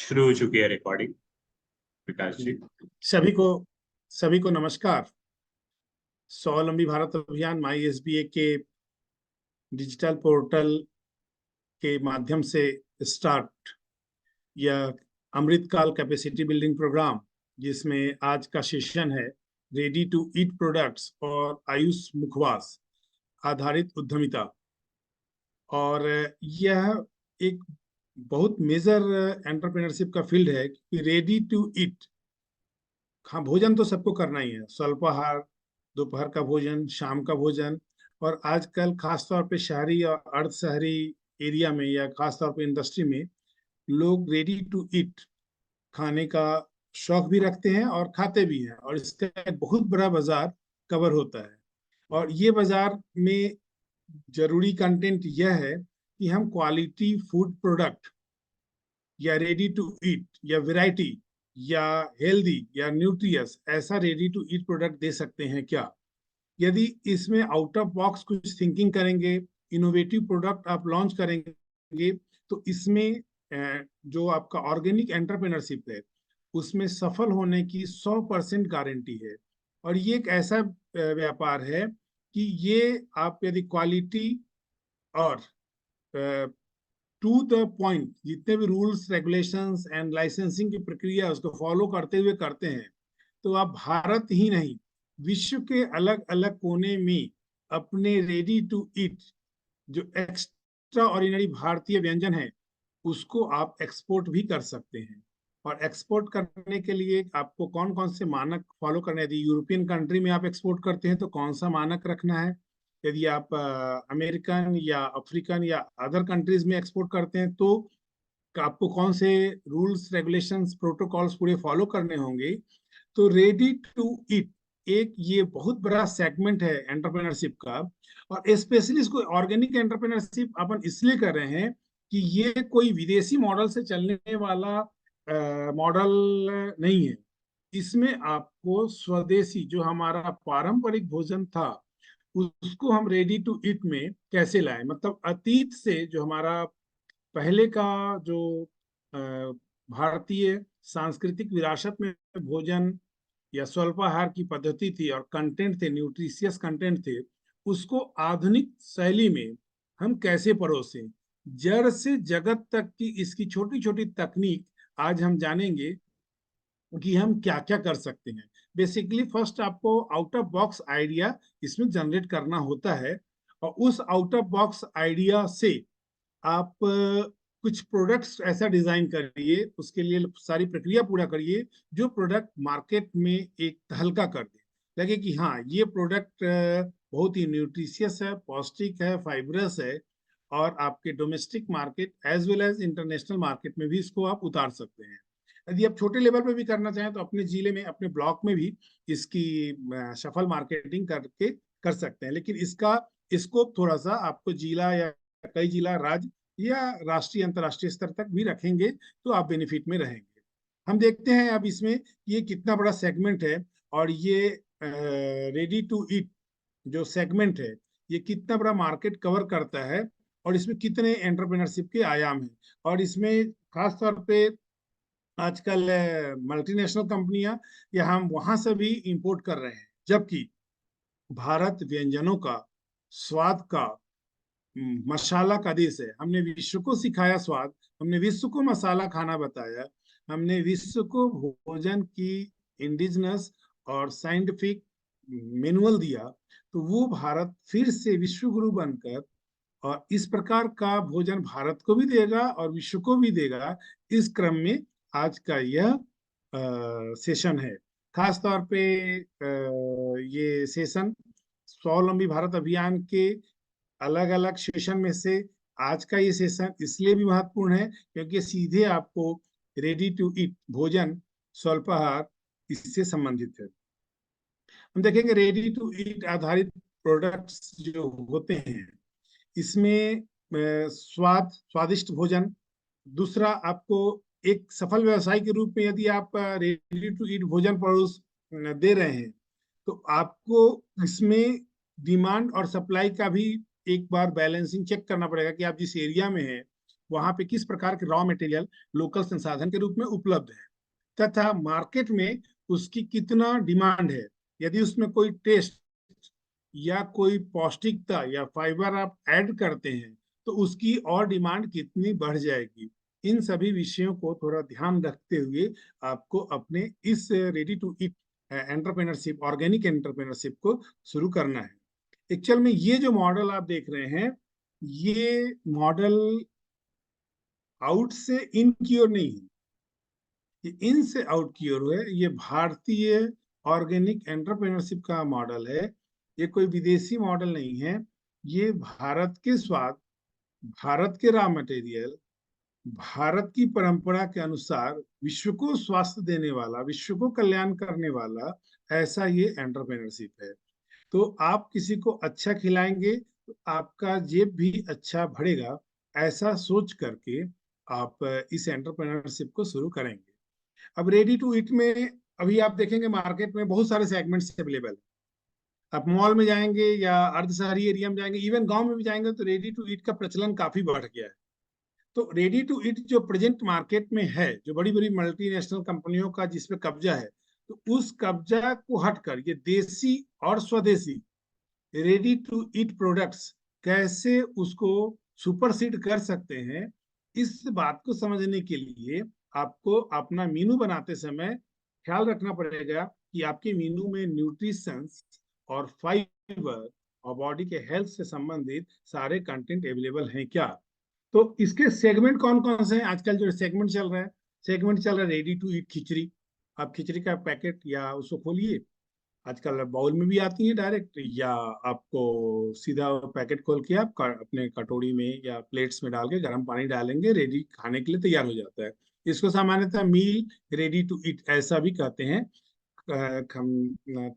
शुरू हो चुकी है रिकॉर्डिंग। विकास जी। सभी को सभी को नमस्कार। स्वावलंबी भारत अभियान माई एसबीए के डिजिटल पोर्टल के माध्यम से स्टार्ट यह अमृतकाल कैपेसिटी बिल्डिंग प्रोग्राम, जिसमें आज का सेशन है रेडी टू ईट प्रोडक्ट्स और आयुष मुखवास आधारित उद्यमिता। और यह एक बहुत मेजर एंटरप्रेन्योरशिप का फील्ड है कि रेडी टू ईट। हाँ, भोजन तो सबको करना ही है, स्वल्पाहार, दोपहर का भोजन, शाम का भोजन। और आजकल खासतौर पे शहरी और अर्ध शहरी एरिया में या खासतौर पे इंडस्ट्री में लोग रेडी टू ईट खाने का शौक भी रखते हैं और खाते भी हैं, और इसका एक बहुत बड़ा बाजार कवर होता है। और ये बाजार में जरूरी कंटेंट यह है कि हम क्वालिटी फूड प्रोडक्ट या रेडी टू ईट या वैरायटी या हेल्दी या न्यूट्रियस ऐसा रेडी टू ईट प्रोडक्ट दे सकते हैं क्या। यदि इसमें आउट ऑफ बॉक्स कुछ थिंकिंग करेंगे, इनोवेटिव प्रोडक्ट आप लॉन्च करेंगे, तो इसमें जो आपका ऑर्गेनिक एंटरप्रेन्योरशिप है उसमें सफल होने की 100% गारंटी है। और ये एक ऐसा व्यापार है कि ये आप यदि क्वालिटी और टू द पॉइंट जितने भी रूल्स रेगुलेशंस एंड लाइसेंसिंग की प्रक्रिया उसको फॉलो करते हुए करते हैं, तो आप भारत ही नहीं विश्व के अलग अलग कोने में अपने रेडी टू ईट जो एक्स्ट्रा ऑर्डिनरी भारतीय व्यंजन है उसको आप एक्सपोर्ट भी कर सकते हैं। और एक्सपोर्ट करने के लिए आपको कौन कौन से मानक फॉलो करने, यदि यूरोपियन कंट्री में आप एक्सपोर्ट करते हैं तो कौन सा मानक रखना है, यदि आप अमेरिकन या अफ्रीकन या अदर कंट्रीज में एक्सपोर्ट करते हैं तो आपको कौन से रूल्स रेगुलेशंस प्रोटोकॉल्स पूरे फॉलो करने होंगे। तो रेडी टू ईट एक ये बहुत बड़ा सेगमेंट है एंटरप्रेन्योरशिप का। और स्पेशली इसको ऑर्गेनिक एंटरप्रेन्योरशिप अपन इसलिए कर रहे हैं कि ये कोई विदेशी मॉडल से चलने वाला मॉडल नहीं है। इसमें आपको स्वदेशी जो हमारा पारंपरिक भोजन था उसको हम रेडी टू ईट में कैसे लाएं, मतलब अतीत से जो हमारा पहले का जो भारतीय सांस्कृतिक विरासत में भोजन या स्वल्पाहार की पद्धति थी और कंटेंट थे, न्यूट्रिशियस कंटेंट थे, उसको आधुनिक शैली में हम कैसे परोसें। जड़ से जगत तक की इसकी छोटी छोटी तकनीक आज हम जानेंगे कि हम क्या क्या कर सकते हैं। बेसिकली फर्स्ट आपको आउट ऑफ बॉक्स आइडिया इसमें जनरेट करना होता है, और उस आउट ऑफ बॉक्स आइडिया से आप कुछ प्रोडक्ट्स ऐसा डिजाइन करिए, उसके लिए सारी प्रक्रिया पूरा करिए जो प्रोडक्ट मार्केट में एक तहलका कर दे, लगे कि हाँ ये प्रोडक्ट बहुत ही न्यूट्रिशियस है, पौष्टिक है, फाइबरस है, और आपके domestic market as well as international market में भी इसको आप उतार सकते हैं। यदि आप छोटे लेवल पे भी करना चाहें तो अपने जिले में, अपने ब्लॉक में भी इसकी सफल मार्केटिंग करके कर सकते हैं। लेकिन इसका स्कोप थोड़ा सा आपको जिला या कई जिला, राज्य या राष्ट्रीय अंतर्राष्ट्रीय स्तर तक भी रखेंगे तो आप बेनिफिट में रहेंगे। हम देखते हैं अब इसमें ये कितना बड़ा सेगमेंट है, और ये रेडी टू ईट जो सेगमेंट है ये कितना बड़ा मार्केट कवर करता है, और इसमें कितने एंटरप्रेन्योरशिप के आयाम हैं। और इसमें खास तौर पे आजकल मल्टीनेशनल कंपनियां या हम वहां से भी इंपोर्ट कर रहे हैं, जबकि भारत व्यंजनों का, स्वाद का, मसाला का देश है। हमने विश्व को सिखाया स्वाद, हमने विश्व को मसाला खाना बताया, हमने विश्व को भोजन की इंडिजिनस और साइंटिफिक मैनुअल दिया। तो वो भारत फिर से विश्व गुरु बनकर और इस प्रकार का भोजन भारत को भी देगा और विश्व को भी देगा। इस क्रम में आज का यह सेशन है। खास तौर पे ये सेशन स्वावलंबी भारत अभियान के अलग अलग सेशन में से आज का ये सेशन इसलिए भी महत्वपूर्ण है क्योंकि सीधे आपको रेडी टू ईट भोजन, स्वल्पाहार इससे संबंधित है। हम देखेंगे रेडी टू ईट आधारित प्रोडक्ट्स जो होते हैं इसमें स्वादिष्ट भोजन। दूसरा, आपको एक सफल व्यवसाय के रूप में यदि आप रेडी टू ईट भोजन परोस दे रहे हैं तो आपको इसमें डिमांड और सप्लाई का भी एक बार बैलेंसिंग चेक करना पड़ेगा कि आप जिस एरिया में हैं वहां पे किस प्रकार के रॉ मटेरियल लोकल संसाधन के रूप में उपलब्ध है, तथा मार्केट में उसकी कितना डिमांड है। यदि उसमें कोई टेस्ट या कोई पौष्टिकता या फाइबर आप ऐड करते हैं तो उसकी और डिमांड कितनी बढ़ जाएगी। इन सभी विषयों को थोड़ा ध्यान रखते हुए आपको अपने इस ready to eat entrepreneurship, organic entrepreneurship को शुरू करना है। एक्चुअल में ये जो मॉडल आप देख रहे हैं, ये मॉडल आउट से इन की ओर नहीं है, ये इन से आउट की ओर है। ये भारतीय ऑर्गेनिक एंटरप्रेन्योरशिप का मॉडल है, ये कोई विदेशी मॉडल नहीं है। ये भारत के स्वाद, भारत के रॉ मटेरियल, भारत की परंपरा के अनुसार विश्व को स्वास्थ्य देने वाला, विश्व को कल्याण करने वाला ऐसा ये एंटरप्रेन्योरशिप है। तो आप किसी को अच्छा खिलाएंगे तो आपका जेब भी अच्छा भरेगा, ऐसा सोच करके आप इस एंटरप्रेन्योरशिप को शुरू करेंगे। अब रेडी टू ईट में अभी आप देखेंगे मार्केट में बहुत सारे सेगमेंट्स अवेलेबल है। आप मॉल में जाएंगे या अर्ध शहरी एरिया में जाएंगे, इवन गांव में भी जाएंगे, तो रेडी टू ईट का प्रचलन काफी बढ़ गया है। तो रेडी टू ईट जो प्रेजेंट मार्केट में है, जो बड़ी बड़ी मल्टीनेशनल कंपनियों का जिसपे कब्जा है, तो उस कब्जा को हटकर ये देसी और स्वदेशी रेडी टू ईट प्रोडक्ट्स कैसे उसको सुपरसीड कर सकते हैं, इस बात को समझने के लिए आपको अपना मीनू बनाते समय ख्याल रखना पड़ेगा कि आपके मीनू में न्यूट्रिशंस और फाइबर और बॉडी के हेल्थ से संबंधित सारे कंटेंट अवेलेबल हैं क्या। तो इसके सेगमेंट कौन कौन से हैं, आजकल जो सेगमेंट चल रहा है, सेगमेंट चल रहा है रेडी टू ईट खिचड़ी। आप खिचड़ी का पैकेट या उसको खोलिए, आजकल बाउल में भी आती है डायरेक्ट, या आपको सीधा पैकेट खोल के आप अपने कटोरी में या प्लेट्स में डाल के गर्म पानी डालेंगे, रेडी खाने के लिए तैयार हो जाता है। इसको सामान्यतः मील रेडी टू ईट ऐसा भी कहते हैं।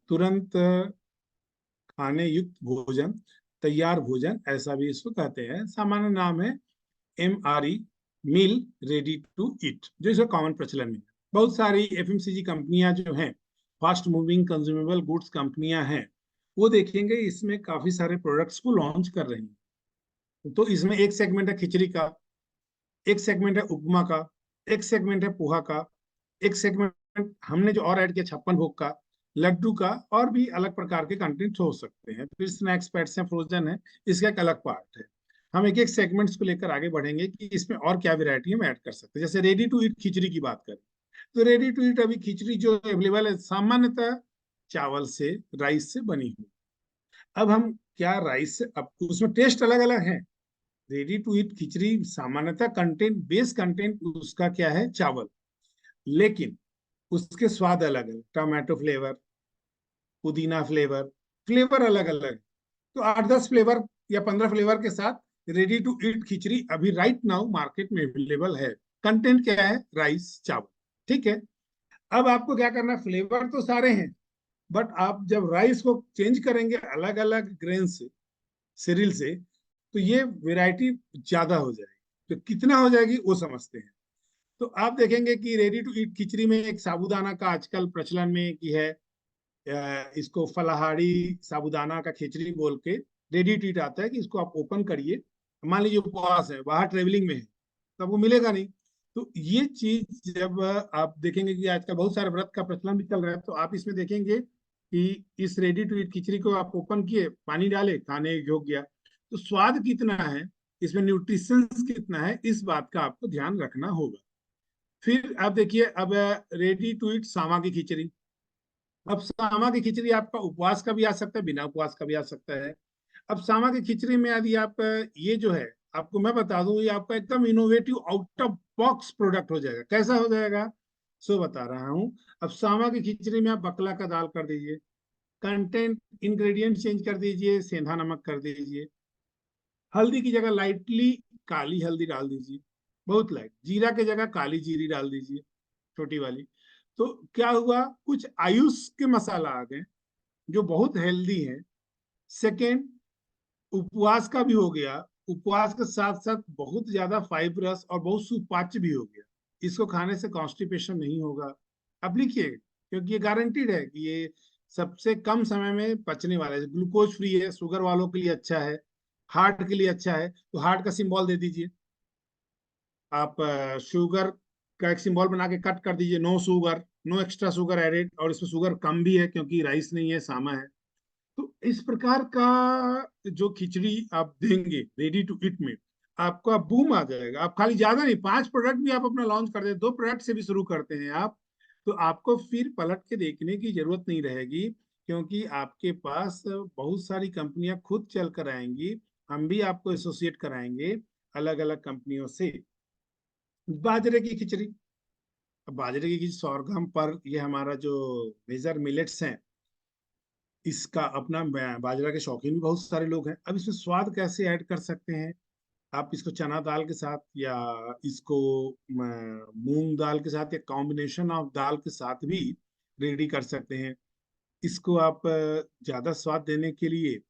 तुरंत खाने युक्त भोजन, तैयार भोजन ऐसा भी इसको कहते हैं। सामान्य नाम है MRE, meal ready to eat, जो इसका कॉमन प्रचलन में है। बहुत सारी FMCG कंपनियां जो हैं, फास्ट मूविंग कंज्यूमेबल गुड्स कंपनियां हैं, वो देखेंगे इसमें काफी सारे प्रोडक्ट्स को लॉन्च कर रही हैं। तो इसमें एक सेगमेंट है खिचड़ी का, एक सेगमेंट है उपमा का, एक सेगमेंट है पोहा का, एक सेगमेंट हमने जो और ऐड किया 56 भोग का, लड्डू का, और भी अलग प्रकार के कंटेंट हो सकते हैं। फिर स्नैक्स पैट्स हैं, फ्रोजन है, इसका एक अलग पार्ट है। हम एक एक सेगमेंट्स को लेकर आगे बढ़ेंगे कि इसमें और क्या वैरायटी हम ऐड कर सकते हैं। जैसे रेडी टू ईट खिचड़ी की बात करें, तो रेडी टू ईट अभी खिचड़ी जो अवेलेबल है सामान्यतः चावल से, राइस से बनी हुई। अब हम क्या राइस से, अब उसमें टेस्ट अलग अलग है। रेडी टू ईट खिचड़ी सामान्यतः कंटेंट, बेस कंटेंट उसका क्या है, चावल, लेकिन उसके स्वाद अलग है। टमाटो फ्लेवर, पुदीना फ्लेवर, फ्लेवर अलग अलग। तो 8-10 फ्लेवर या 15 फ्लेवर के साथ रेडी टू ईट खिचड़ी अभी राइट नाउ मार्केट में अवेलेबल है। कंटेंट क्या है, राइस, चावल, ठीक है। अब आपको क्या करना है, फ्लेवर तो सारे हैं, बट आप जब राइस को चेंज करेंगे अलग अलग ग्रेन से, सीरियल से, तो ये वेराइटी ज्यादा हो जाएगी। तो कितना हो जाएगी वो समझते हैं। तो आप देखेंगे कि रेडी टू ईट खिचड़ी में एक साबूदाना का आजकल प्रचलन में की है, इसको फलाहारी साबूदाना का खिचड़ी बोल के रेडी टू ईट आता है, कि इसको आप ओपन करिए, मान लीजिए उपवास है, बाहर ट्रेवलिंग में है, तो आपको मिलेगा नहीं। तो ये चीज जब आप देखेंगे कि आजकल बहुत सारे व्रत का प्रचलन भी चल रहा है, तो आप इसमें देखेंगे कि इस रेडी टू ईट खिचड़ी को आप ओपन किए, पानी डाले, खाने योग्य, तो स्वाद कितना है, इसमें न्यूट्रिशंस कितना है, इस बात का आपको ध्यान रखना होगा। फिर आप देखिए, अब रेडी टू ईट सामा की खिचड़ी। अब सामा की खिचड़ी आपका उपवास का भी आ सकता है, बिना उपवास का भी आ सकता है। अब सामा की खिचड़ी में यदि आप ये जो है, आपको मैं बता दूं, ये आपका एकदम innovative out of box product हो जाएगा। कैसा हो जाएगा, सो बता रहा हूं। अब सामा की खिचड़ी में आप बकला का दाल कर दीजिए, कंटेंट इंग्रेडिएंट चेंज कर दीजिए, सेंधा नमक कर दीजिए, हल्दी की जगह लाइटली काली हल्दी डाल दीजिए, बहुत लाइट, जीरा की जगह काली जीरी डाल दीजिए, छोटी वाली। तो क्या हुआ, कुछ आयुष के मसाला आ गए जो बहुत हेल्दी है। सेकेंड, उपवास का भी हो गया, उपवास के साथ साथ बहुत ज्यादा फाइबरस और बहुत सुपाच्य भी हो गया। इसको खाने से कॉन्स्टिपेशन नहीं होगा। अब लिखिए, क्योंकि ये गारंटीड है कि ये सबसे कम समय में पचने वाला है, ग्लूकोज फ्री है, शुगर वालों के लिए अच्छा है, हार्ट के लिए अच्छा है। तो हार्ट का सिंबल दे दीजिए, आप शुगर का एक सिंबल बना के कट कर दीजिए, no sugar, no extra sugar added, और इसमें शुगर कम भी है क्योंकि राइस नहीं है, सामा है। तो इस प्रकार का जो खिचड़ी आप देंगे रेडी टू ईट में, आपका बूम आ जाएगा। आप खाली ज्यादा नहीं, 5 प्रोडक्ट भी आप अपना लॉन्च कर दे, 2 प्रोडक्ट से भी शुरू करते हैं आप, तो आपको फिर पलट के देखने की जरूरत नहीं रहेगी, क्योंकि आपके पास बहुत सारी कंपनियां खुद चल कर आएंगी। हम भी आपको एसोसिएट कराएंगे अलग अलग कंपनियों से। बाजरे की खिचड़ी, अब बाजरे की खिचड़ी sorghum पर, ये हमारा जो मेजर मिलेट्स हैं, इसका अपना बाजरा के शौकीन भी बहुत सारे लोग हैं। अब इसमें स्वाद कैसे ऐड कर सकते हैं? आप इसको चना दाल के साथ, या इसको मूंग दाल के साथ, या कॉम्बिनेशन ऑफ दाल के साथ भी रेडी कर सकते हैं। इसको आप ज्यादा स्वाद देने के लिए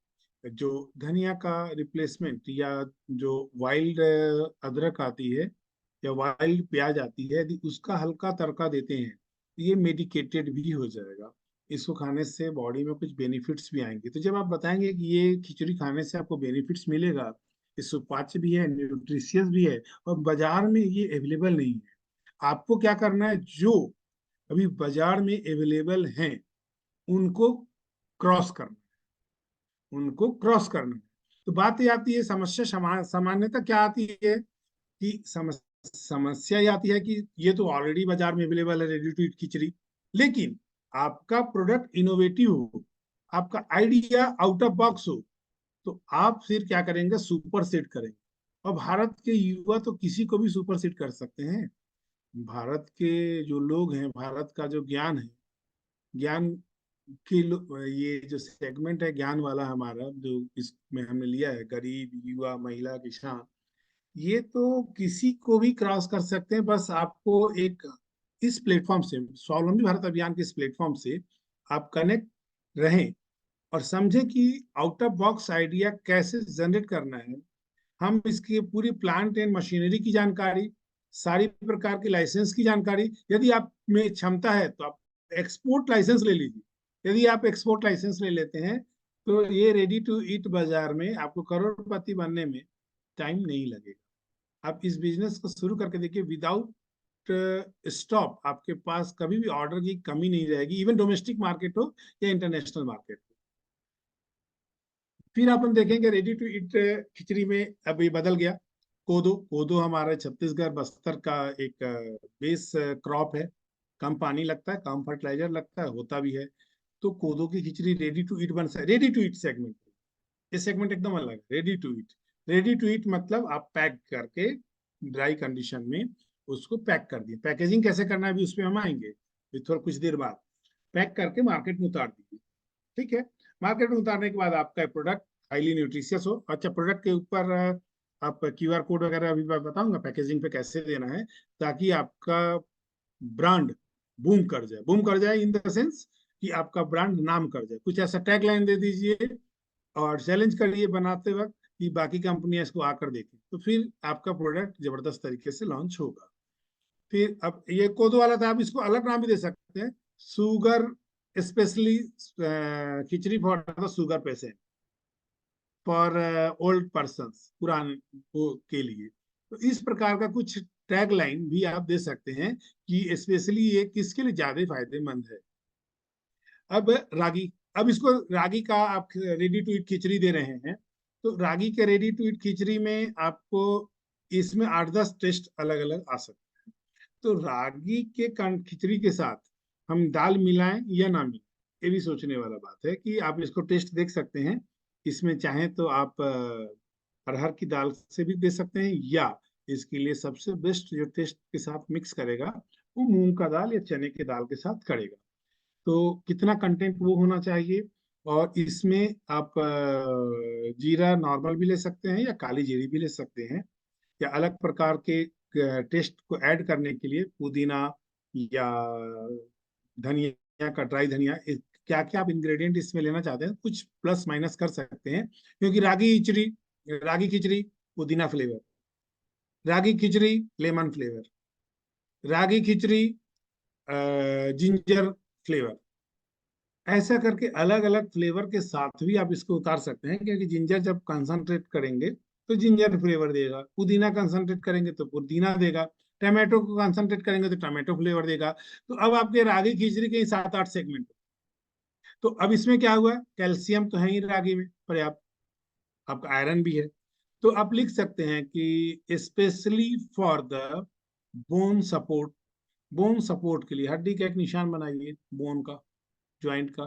जो धनिया का रिप्लेसमेंट, या जो वाइल्ड अदरक आती है, या वाइल्ड प्याज आती है, यदि उसका हल्का तड़का देते हैं, तो ये मेडिकेटेड भी हो जाएगा। इसको खाने से बॉडी में कुछ बेनिफिट्स भी आएंगे। तो जब आप बताएंगे कि ये खिचड़ी खाने से आपको बेनिफिट्स मिलेगा, ये सुपाच्य भी है, न्यूट्रिशियस भी है, और बाजार में ये अवेलेबल नहीं है, आपको क्या करना है, जो अभी बाजार में अवेलेबल हैं उनको क्रॉस करना, उनको क्रॉस करना है। तो बात ये आती है, समस्या सामान्यतः क्या आती है कि समस्या ये आती है कि ये तो ऑलरेडी बाजार में अवेलेबल है रेडी टू ईट खिचड़ी, लेकिन आपका प्रोडक्ट इनोवेटिव हो, आपका आइडिया आउट ऑफ बॉक्स हो, तो आप फिर क्या करेंगे, सुपर सेट करेंगे। और भारत के युवा तो किसी को भी सुपर सेट कर सकते हैं। भारत के जो लोग हैं, भारत का जो ज्ञान है, ज्ञान की ये जो सेगमेंट है ज्ञान वाला हमारा, जो इसमें हमने लिया है, गरीब, युवा, महिला, किसान, ये तो किसी को भी क्रॉस कर सकते हैं। बस आपको एक इस प्लेटफॉर्म से, स्वावलंबी भारत अभियान के इस प्लेटफॉर्म से आप कनेक्ट रहें और समझें कि आउट ऑफ बॉक्स आइडिया कैसे जनरेट करना है। हम इसकी पूरी प्लांट एंड मशीनरी की जानकारी, सारी प्रकार की लाइसेंस की जानकारी, यदि आप में क्षमता है तो आप एक्सपोर्ट लाइसेंस ले लीजिए। यदि आप एक्सपोर्ट लाइसेंस ले लेते हैं तो ये रेडी टू ईट बाजार में आपको करोड़पति बनने में टाइम नहीं लगेगा। आप इस बिजनेस को शुरू करके देखिए, विदाउट स्टॉप आपके पास कभी भी ऑर्डर की कमी नहीं रहेगी, इवन डोमेस्टिक मार्केट हो या इंटरनेशनल मार्केट हो। फिर अपन देखेंगे रेडी टू ईट खिचड़ी में अब ये बदल गया। कोदो, कोदो हमारे छत्तीसगढ़ बस्तर का एक बेस क्रॉप है। कम पानी लगता है, कम फर्टिलाइजर लगता है, होता भी है। तो कोदो की खिचड़ी रेडी टू ईट बन सकती है। रेडी टू ईट सेगमेंट, ये सेगमेंट एकदम अलग है। Ready to eat, ready to eat मतलब आप पैक करके ड्राई कंडीशन में उसको पैक कर दिए। पैकेजिंग कैसे करना है अभी उस पर हम आएंगे थोड़ा कुछ देर बाद। पैक करके मार्केट में उतार दीजिए, ठीक है। मार्केट में उतारने के बाद आपका प्रोडक्ट हाईली न्यूट्रिशियस हो। अच्छा, प्रोडक्ट के ऊपर आप क्यूआर कोड वगैरह अभी मैं बताऊंगा पैकेजिंग पे कैसे देना है, ताकि आपका ब्रांड बूम कर जाए। बूम कर जाए इन द सेंस कि आपका ब्रांड नाम कर जाए। कुछ ऐसा टैग लाइन दे दीजिए और चैलेंज करिए बनाते वक्त कि बाकी कंपनियां इसको आकर देखें, तो फिर आपका प्रोडक्ट जबरदस्त तरीके से लॉन्च होगा। फिर अब ये कोदो वाला था, आप इसको अलग नाम भी दे सकते हैं, sugar specially khichdi for the sugar patient, for old person, पुराने के लिए। तो इस प्रकार का कुछ टैग लाइन भी आप दे सकते हैं कि स्पेशली ये किसके लिए ज्यादा फायदेमंद है। अब रागी, अब इसको रागी का आप रेडी टू ईट खिचड़ी दे रहे हैं, तो रागी के रेडी टू ईट खिचड़ी में आपको इसमें 8-10 टेस्ट अलग अलग आ सकते हैं। तो रागी के खिचड़ी के साथ हम दाल मिलाएं या ना मिलाएं, ये भी सोचने वाला बात है कि आप इसको टेस्ट देख सकते हैं। इसमें चाहें तो आप अरहर की दाल से भी दे सकते हैं, या इसके लिए सबसे बेस्ट जो टेस्ट के साथ मिक्स करेगा वो मूंग का दाल या चने के दाल के साथ करेगा। तो कितना कंटेंट वो होना चाहिए, और इसमें आप जीरा नॉर्मल भी ले सकते हैं या काली जीरी भी ले सकते हैं, या अलग प्रकार के टेस्ट को ऐड करने के लिए पुदीना या धनिया का, ड्राई धनिया, क्या क्या आप इंग्रेडिएंट इसमें लेना चाहते हैं कुछ प्लस माइनस कर सकते हैं। क्योंकि रागी खिचड़ी पुदीना फ्लेवर, रागी खिचड़ी लेमन फ्लेवर, रागी खिचड़ी जिंजर फ्लेवर, ऐसा करके अलग अलग फ्लेवर के साथ भी आप इसको उतार सकते हैं। क्योंकि जिंजर जब कंसंट्रेट करेंगे तो जिंजर फ्लेवर देगा, पुदीना कंसंट्रेट करेंगे तो पुदीना देगा, टमाटो को कंसंट्रेट करेंगे तो टमाटो फ्लेवर देगा। तो अब आपके रागी खिचड़ी के 7-8 सेगमेंट। तो अब इसमें क्या हुआ, कैल्शियम तो है ही रागी में पर्याप्त, आपका आयरन भी है। तो आप लिख सकते हैं कि specially for the bone support, bone support के लिए हड्डी का एक निशान बनाइए, बोन का, ज्वाइंट का,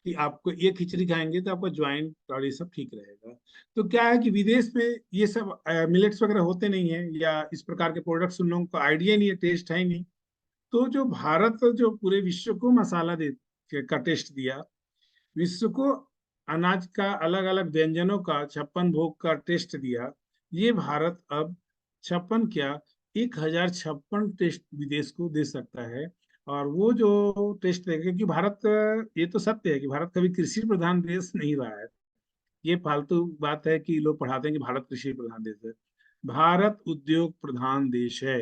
कि आपको ये खिचड़ी खाएंगे तो आपका ज्वाइंट और ये सब ठीक रहेगा। तो क्या है कि विदेश में ये सब मिलेट्स वगैरह होते नहीं है, या इस प्रकार के प्रोडक्ट्स उन लोगों को आइडिया नहीं है, टेस्ट है ही नहीं। तो जो भारत जो पूरे विश्व को मसाला दे का टेस्ट दिया, विश्व को अनाज का अलग अलग व्यंजनों का 56 भोग का टेस्ट दिया, ये भारत अब 56 क्या, 1056 टेस्ट विदेश को दे सकता है। और वो जो टेस्ट देगा, क्योंकि भारत, ये तो सत्य है कि भारत कभी कृषि प्रधान देश नहीं रहा है। ये फालतू बात है कि लोग पढ़ाते हैं कि भारत कृषि प्रधान देश है। भारत उद्योग प्रधान देश है।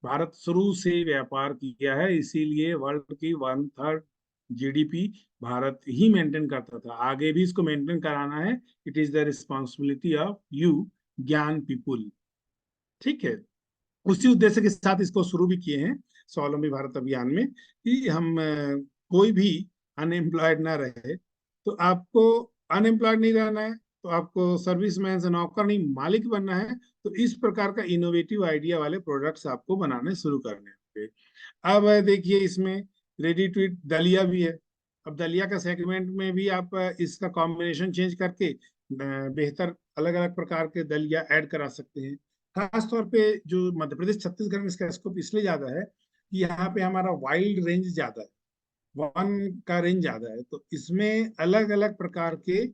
भारत शुरू से व्यापार किया है, इसीलिए वर्ल्ड की 1/3 जीडीपी भारत ही मेंटेन करता था, आगे भी इसको मेंटेन कराना है। It is the responsibility of you ज्ञान पीपुल। ठीक है, उसी उद्देश्य के साथ इसको शुरू भी किए हैं, स्वावलंबी भारत अभियान में, कि हम कोई भी अनएम्प्लॉयड ना रहे। तो आपको अनएम्प्लॉयड नहीं रहना है, तो आपको सर्विसमैन से नौकर नहीं मालिक बनना है। तो इस प्रकार का इनोवेटिव आइडिया वाले प्रोडक्ट्स आपको बनाने शुरू करने होंगे। अब देखिए इसमें रेडी टू ईट दलिया भी है। अब दलिया का सेगमेंट में भी आप इसका कॉम्बिनेशन चेंज करके बेहतर अलग अलग प्रकार के दलिया ऐड करा सकते हैं। खास तौर पे जो मध्य प्रदेश छत्तीसगढ़ में इसका स्कोप इसलिए ज्यादा है कि यहाँ पे हमारा वाइल्ड रेंज ज्यादा है, वन का रेंज ज्यादा है। तो इसमें अलग अलग प्रकार के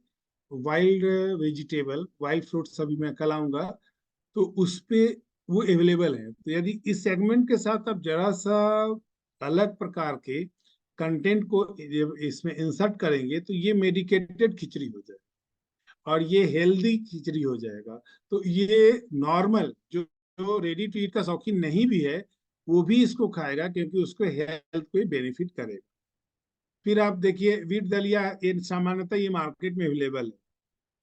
वाइल्ड वेजिटेबल, वाइल्ड फ्रूट्स अभी मैं कल आऊंगा, तो उस पे वो अवेलेबल है। तो यदि इस सेगमेंट के साथ आप जरा सा अलग प्रकार के कंटेंट को इसमें इंसर्ट करेंगे, तो ये मेडिकेटेड खिचड़ी हो जाएगी और ये हेल्दी खिचड़ी हो जाएगा। तो ये नॉर्मल जो जो रेडी टू ईट का शौकीन नहीं भी है, वो भी इसको खाएगा, क्योंकि उसको हेल्थ पे बेनिफिट करेगा। फिर आप देखिए वीट दलिया, ये सामान्यतः ये मार्केट में अवेलेबल है।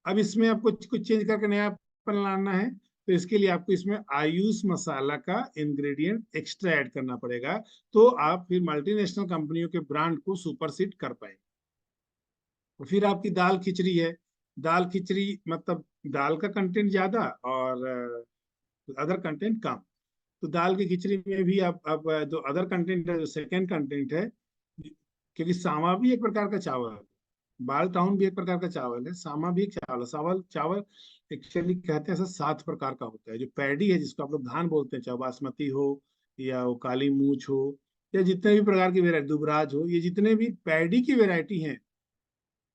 अब इसमें आपको कुछ चेंज करके नयापन लाना है, तो इसके लिए आपको इसमें आयुष मसाला का इंग्रेडिएंट एक्स्ट्रा ऐड करना पड़ेगा। तो आप फिर मल्टीनेशनल कंपनियों के ब्रांड को सुपरसीड कर पाएंगे। तो फिर आपकी दाल खिचड़ी है। दाल खिचड़ी मतलब दाल का कंटेंट ज्यादा और अदर कंटेंट कम। तो दाल की खिचड़ी में भी आप जो अदर कंटेंट है, जो सेकेंड कंटेंट है, क्योंकि सामा भी एक प्रकार का चावल है, बाल टाउन भी एक प्रकार का चावल है, सामा भी एक चावल है। चावल चावल एक्चुअली कहते हैं ऐसा 7 प्रकार का होता है। जो पैडी है, जिसको आप लोग धान बोलते हैं, चाहे बासमती हो या वो काली मूछ हो, या जितने भी प्रकार की वेरायटी, दुबराज हो, ये जितने भी पैडी की वेरायटी हैं,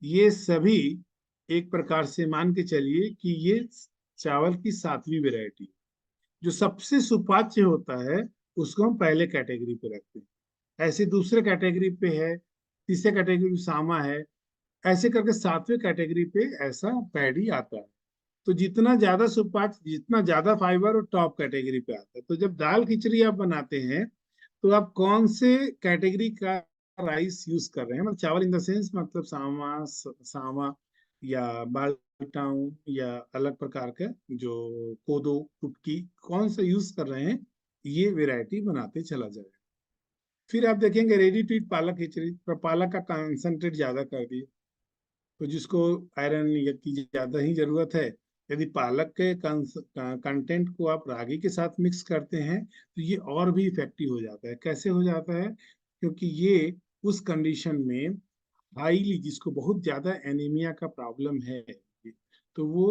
ये सभी एक प्रकार से मान के चलिए कि ये चावल की 7वीं वेरायटी। जो सबसे सुपाच्य होता है उसको हम पहले कैटेगरी पे रखते हैं, ऐसे दूसरे कैटेगरी पे है, तीसरे कैटेगरी पे सामा है, ऐसे करके 7वें कैटेगरी पे ऐसा पैडी आता है। तो जितना ज्यादा सुपाच्य, जितना ज्यादा फाइबर, वो टॉप कैटेगरी पे आता है। तो जब दाल खिचड़ी आप बनाते हैं, तो आप कौन से कैटेगरी का राइस यूज कर रहे हैं, मतलब चावल इन द सेंस, मतलब सामा, सामा या बालटाऊ या अलग प्रकार का जो कोदो कुटकी, कौन सा यूज कर रहे हैं, ये वेराइटी बनाते चला जाए। फिर आप देखेंगे रेडी टू ईट पालक खिचड़ी, पर पालक का कंसंट्रेट ज्यादा कर दिए, तो जिसको आयरन की ज्यादा ही जरूरत है, यदि पालक के कंटेंट को आप रागी के साथ मिक्स करते हैं, तो ये और भी इफेक्टिव हो जाता है। कैसे हो जाता है, क्योंकि ये उस कंडीशन में हाईली, जिसको बहुत ज्यादा एनीमिया का प्रॉब्लम है, तो वो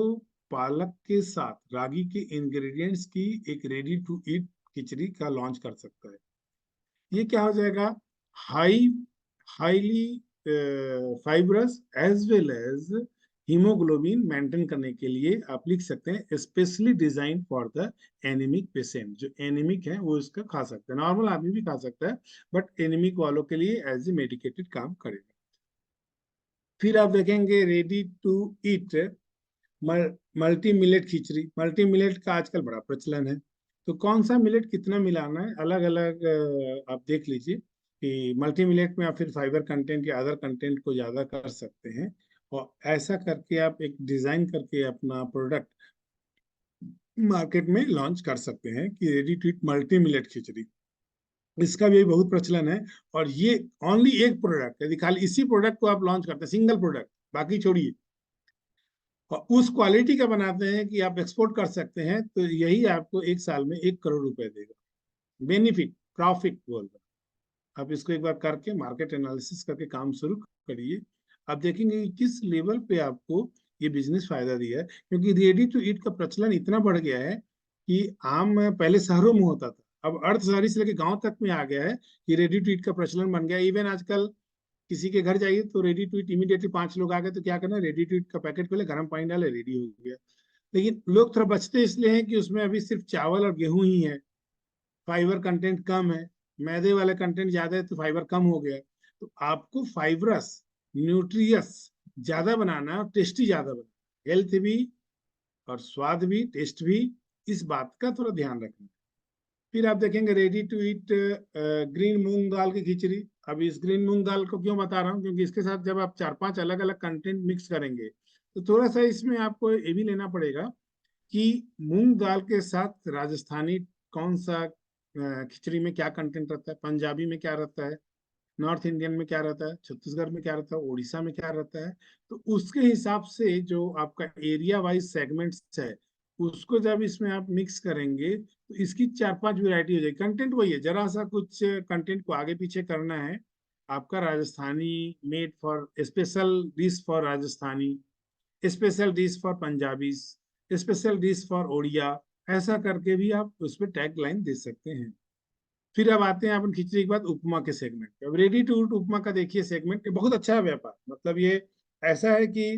पालक के साथ रागी के इंग्रेडिएंट्स की एक रेडी टू ईट खिचड़ी का लॉन्च कर सकता है। ये क्या हो जाएगा, high highly fibrous as well as hemoglobin maintain करने के लिए आप लिख सकते हैं specially design for the anemic patient. जो एनीमिक है वो इसका खा सकते हैं, नॉर्मल आदमी भी खा सकता है, बट एनीमिक वालों के लिए एज ए मेडिकेटेड काम करेगा। फिर आप देखेंगे ready to eat multi millet khichdi. Multi millet का आजकल बड़ा प्रचलन है। तो कौन सा मिलेट कितना मिलाना है, अलग अलग आप देख लीजिए कि मल्टी मिलेट में आप फिर फाइबर कंटेंट या अदर कंटेंट को ज्यादा कर सकते हैं। और ऐसा करके आप एक डिजाइन करके अपना प्रोडक्ट मार्केट में लॉन्च कर सकते हैं कि ready to eat multi millet khichdi, इसका भी बहुत प्रचलन है। और ये ओनली एक प्रोडक्ट, यदि खाली इसी प्रोडक्ट को आप लॉन्च करते हैं, सिंगल प्रोडक्ट, बाकी छोड़िए, और उस क्वालिटी का बनाते हैं कि आप एक्सपोर्ट कर सकते हैं, तो यही आपको एक साल में 1 करोड़ रुपए देगा। बेनिफिट, प्रॉफिट बोल रहा हूं। आप इसको एक बार करके मार्केट एनालिसिस करके काम शुरू करिए, आप देखेंगे कि किस लेवल पे आपको ये बिजनेस फायदा दिया है। क्योंकि रेडी टू ईट का प्रचलन इतना बढ़ गया है कि आम पहले शहरों में होता था, अब अर्ध शहरी से लेकर गांव तक में आ गया है कि रेडी टू ईट का प्रचलन बन गया। इवन आजकल किसी के घर जाइए तो रेडी टू ईट, इमीडिएटली 5 लोग आ गए तो क्या करना, रेडी टू ईट का पैकेट खोले, गर्म पानी डाले, रेडी हो गया। लेकिन लोग थोड़ा बचते इसलिए हैं कि उसमें अभी सिर्फ चावल और गेहूं ही है, फाइबर कंटेंट कम है, मैदे वाला कंटेंट ज्यादा है तो फाइबर कम हो गया। तो आपको फाइबरस, न्यूट्रियस ज्यादा बनाना है और टेस्टी ज्यादा बनाना, हेल्थ भी और स्वाद भी, टेस्ट भी, इस बात का थोड़ा ध्यान रखना है। फिर आप देखेंगे रेडी टू ईट ग्रीन मूंग दाल की खिचड़ी। अब इस ग्रीन मूंग दाल को क्यों बता रहा हूँ, क्योंकि इसके साथ जब आप 4-5 अलग अलग कंटेंट मिक्स करेंगे तो थोड़ा सा इसमें आपको ये भी लेना पड़ेगा कि मूंग दाल के साथ राजस्थानी कौन सा खिचड़ी में क्या कंटेंट रहता है, पंजाबी में क्या रहता है, नॉर्थ इंडियन में क्या रहता है, छत्तीसगढ़ में क्या रहता है, उड़ीसा में क्या रहता है। तो उसके हिसाब से जो आपका एरिया वाइज सेगमेंट्स है, उसको जब इसमें आप मिक्स करेंगे तो इसकी 4-5 वैरायटी हो जाएगी। कंटेंट वही है, जरा सा कुछ कंटेंट को आगे पीछे करना है। आपका Rajasthani made for special dish for Rajasthani, special dish for Punjabi, special dish for Odia, ऐसा करके भी आप उस पर टैग लाइन दे सकते हैं। फिर अब आते हैं अपन खिचड़ी के बाद उपमा के सेगमेंट पे। अब रेडी टू ईट उपमा का देखिए सेगमेंट बहुत अच्छा है व्यापार, मतलब ये ऐसा है कि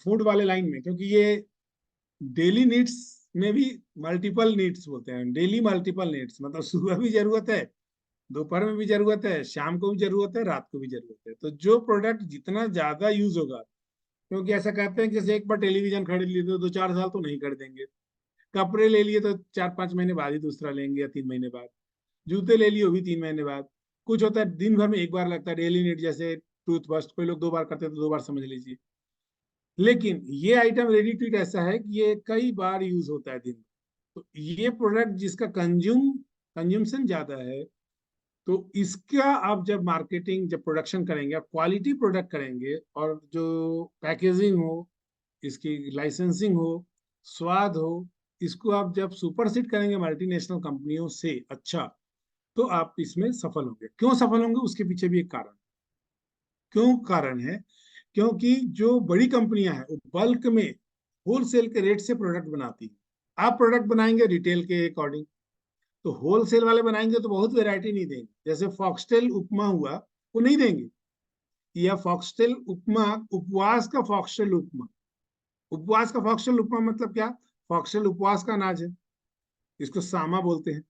फूड वाले लाइन में, क्योंकि ये डेली नीड्स में भी मल्टीपल नीड्स बोलते हैं, डेली मल्टीपल नीड्स, मतलब सुबह भी जरूरत है, दोपहर में भी जरूरत है, शाम को भी जरूरत है, रात को भी जरूरत है। तो जो प्रोडक्ट जितना ज्यादा यूज होगा, क्योंकि ऐसा कहते हैं कि जैसे एक बार टेलीविजन खरीद लिए तो 2-4 साल तो नहीं खरीदेंगे, कपड़े ले लिए तो 4-5 महीने बाद ही दूसरा लेंगे या 3 महीने बाद, जूते ले लिए वो भी 3 महीने बाद। कुछ होता है दिन भर में एक बार लगता है, डेली नीड, जैसे टूथब्रश कोई लोग 2 बार करते हैं तो 2 बार समझ लीजिए। लेकिन ये आइटम रेडी टू ईट ऐसा है कि ये कई बार यूज होता है दिन में। तो ये प्रोडक्ट जिसका कंज्यूमशन ज्यादा है, तो इसका आप जब मार्केटिंग, जब प्रोडक्शन करेंगे, आप क्वालिटी प्रोडक्ट करेंगे और जो पैकेजिंग हो, इसकी लाइसेंसिंग हो, स्वाद हो, इसको आप जब सुपरसीड करेंगे मल्टीनेशनल कंपनियों से, अच्छा, तो आप इसमें सफल होंगे। क्यों सफल होंगे, उसके पीछे भी एक कारण, क्यों कारण है, क्योंकि जो बड़ी कंपनियां हैं वो बल्क में होलसेल के रेट से प्रोडक्ट बनाती हैं। आप प्रोडक्ट बनाएंगे रिटेल के अकॉर्डिंग, तो होलसेल वाले बनाएंगे तो बहुत वैरायटी नहीं देंगे। जैसे फॉक्सटेल उपमा हुआ, वो नहीं देंगे, या फॉक्सटेल उपमा, उपवास का फॉक्सटेल उपमा, उपवास का फॉक्सटेल उपमा मतलब क्या, फॉक्सटेल उपवास का अनाज है, इसको सामा बोलते हैं।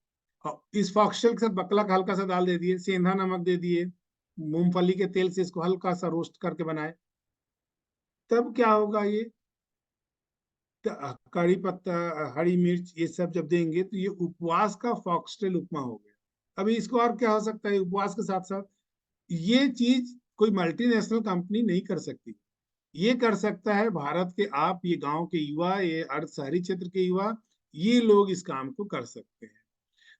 और इस फॉक्सटेल के साथ बकला का हल्का सा दाल दे दिए, सेंधा नमक दे दिए, मूंगफली के तेल से इसको हल्का सा रोस्ट करके बनाए, तब क्या होगा, ये कड़ी पत्ता, हरी मिर्च, ये सब जब देंगे तो ये उपवास का फॉक्सटेल उपमा हो गया। अभी इसको और क्या हो सकता है उपवास के साथ साथ, ये चीज कोई मल्टीनेशनल कंपनी नहीं कर सकती। ये कर सकता है भारत के आप, ये गांव के युवा, ये अर्ध शहरी क्षेत्र के युवा, ये लोग इस काम को कर सकते हैं।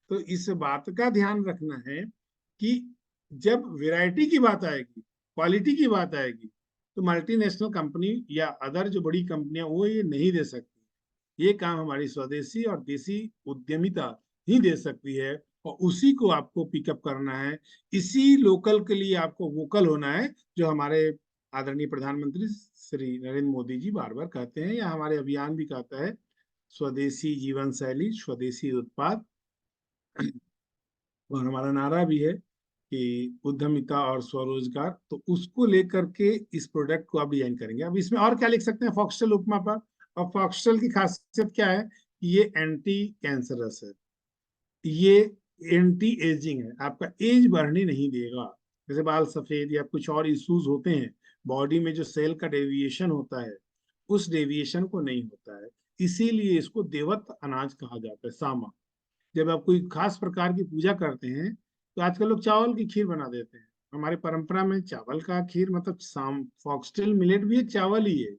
तो इस बात का ध्यान रखना है कि जब वैरायटी की बात आएगी, क्वालिटी की बात आएगी, तो मल्टीनेशनल कंपनी या अदर जो बड़ी कंपनियां वो ये नहीं दे सकती। ये काम हमारी स्वदेशी और देसी उद्यमिता ही दे सकती है, और उसी को आपको पिकअप करना है। इसी लोकल के लिए आपको वोकल होना है, जो हमारे आदरणीय प्रधानमंत्री श्री नरेंद्र मोदी जी बार बार कहते हैं, या हमारे अभियान भी कहता है, स्वदेशी जीवन शैली, स्वदेशी उत्पाद। और हमारा नारा भी है कि उद्यमिता और स्वरोजगार, तो उसको लेकर के इस प्रोडक्ट को आप डिजाइन करेंगे। अब इसमें और क्या लिख सकते हैं फॉक्सटेल उपमा पर, और फॉक्सटेल की खासियत क्या है, ये एंटी कैंसरस है, ये एंटी एजिंग है, आपका एज बढ़ने नहीं देगा। जैसे बाल सफेद या कुछ और इश्यूज होते हैं बॉडी में, जो सेल का डेविएशन होता है, उस डेविएशन को नहीं होता है। इसीलिए इसको देवत अनाज कहा जाता है, सामा। जब आप कोई खास प्रकार की पूजा करते हैं तो आजकल लोग चावल की खीर बना देते हैं। हमारी परंपरा में चावल का खीर मतलब शाम, फॉक्सटेल मिलेट भी एक चावल ही है,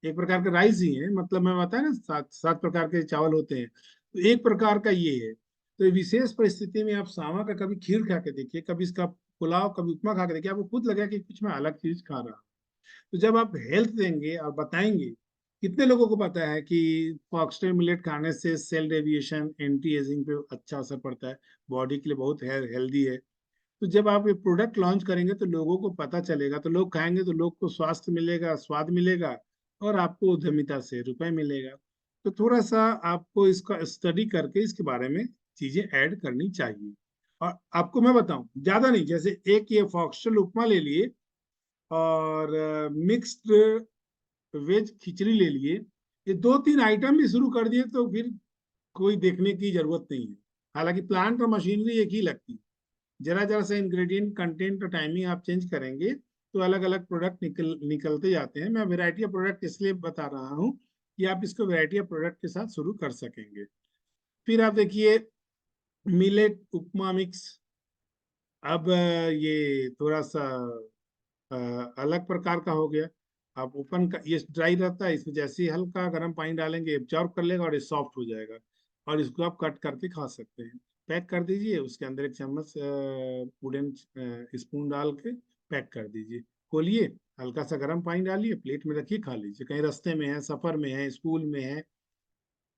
एक प्रकार का राइस ही है, मतलब मैं बताया ना 7 प्रकार के चावल होते हैं, तो एक प्रकार का ये है। तो विशेष परिस्थिति में आप सामा का कभी खीर खा के देखिए, कभी इसका पुलाव, कभी उपमा खा के देखिए, आपको खुद लगेगा कि कुछ मैं अलग चीज खा रहा हूँ। तो जब आप हेल्थ देंगे और बताएंगे, कितने लोगों को पता है कि फॉक्सटेल मिलेट खाने से सेल डेविएशन, एंटी एजिंग पे अच्छा असर पड़ता है, बॉडी के लिए बहुत हेल्दी है। तो जब आप ये प्रोडक्ट लॉन्च करेंगे तो लोगों को पता चलेगा, तो लोग खाएंगे, तो लोग को स्वास्थ्य मिलेगा, स्वाद मिलेगा, और आपको उद्यमिता से रुपए मिलेगा। तो थोड़ा सा आपको इसका स्टडी करके इसके बारे में चीजें ऐड करनी चाहिए। और आपको मैं बताऊं, ज्यादा नहीं, जैसे एक ये फॉक्सटेल उपमा ले लिए और मिक्स्ड वेज खिचड़ी ले लिए, ये 2-3 आइटम भी शुरू कर दिए तो फिर कोई देखने की जरूरत नहीं है। हालांकि प्लांट और मशीनरी एक ही लगती है, जरा जरा सा इंग्रेडिएंट, कंटेंट और टाइमिंग आप चेंज करेंगे तो अलग अलग प्रोडक्ट निकलते जाते हैं। मैं वैरायटी ऑफ प्रोडक्ट इसलिए बता रहा हूँ कि आप इसको वैरायटी ऑफ प्रोडक्ट के साथ शुरू कर सकेंगे। फिर आप देखिए मिलेट उपमा मिक्स। अब ये थोड़ा सा अ, अलग प्रकार का हो गया। आप ओपन का, ये ड्राई रहता है, इसमें जैसे ही हल्का गर्म पानी डालेंगे एब्जॉर्ब कर लेगा और ये सॉफ्ट हो जाएगा, और इसको आप कट करके खा सकते हैं। पैक कर दीजिए, उसके अंदर एक चम्मच वुडन स्पून डाल के पैक कर दीजिए। खोलिए, हल्का सा गर्म पानी डालिए, प्लेट में रखिए, खा लीजिए। कहीं रास्ते में है, सफर में है, स्कूल में है,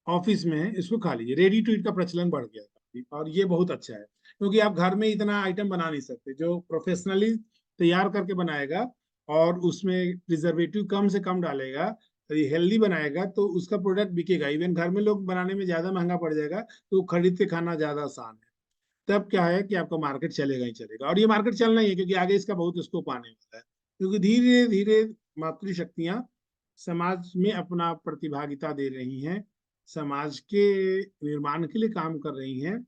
ऑफिस में है, इसको खा लीजिए। रेडी टू ईट का प्रचलन बढ़ गया है और ये बहुत अच्छा है, क्योंकि आप घर में इतना आइटम बना नहीं सकते। जो प्रोफेशनली तैयार करके बनाएगा और उसमें प्रिजर्वेटिव कम से कम डालेगा, तो ये हेल्दी बनाएगा, तो उसका प्रोडक्ट बिकेगा। इवन घर में लोग बनाने में ज्यादा महंगा पड़ जाएगा, तो खरीद के खाना ज्यादा आसान है। तब क्या है कि आपका मार्केट चलेगा ही चलेगा, और ये मार्केट चलना ही है, क्योंकि आगे इसका बहुत स्कोप आने वाला है। क्योंकि धीरे धीरे मातृशक्तियां समाज में अपना प्रतिभागिता दे रही हैं, समाज के निर्माण के लिए काम कर रही हैं।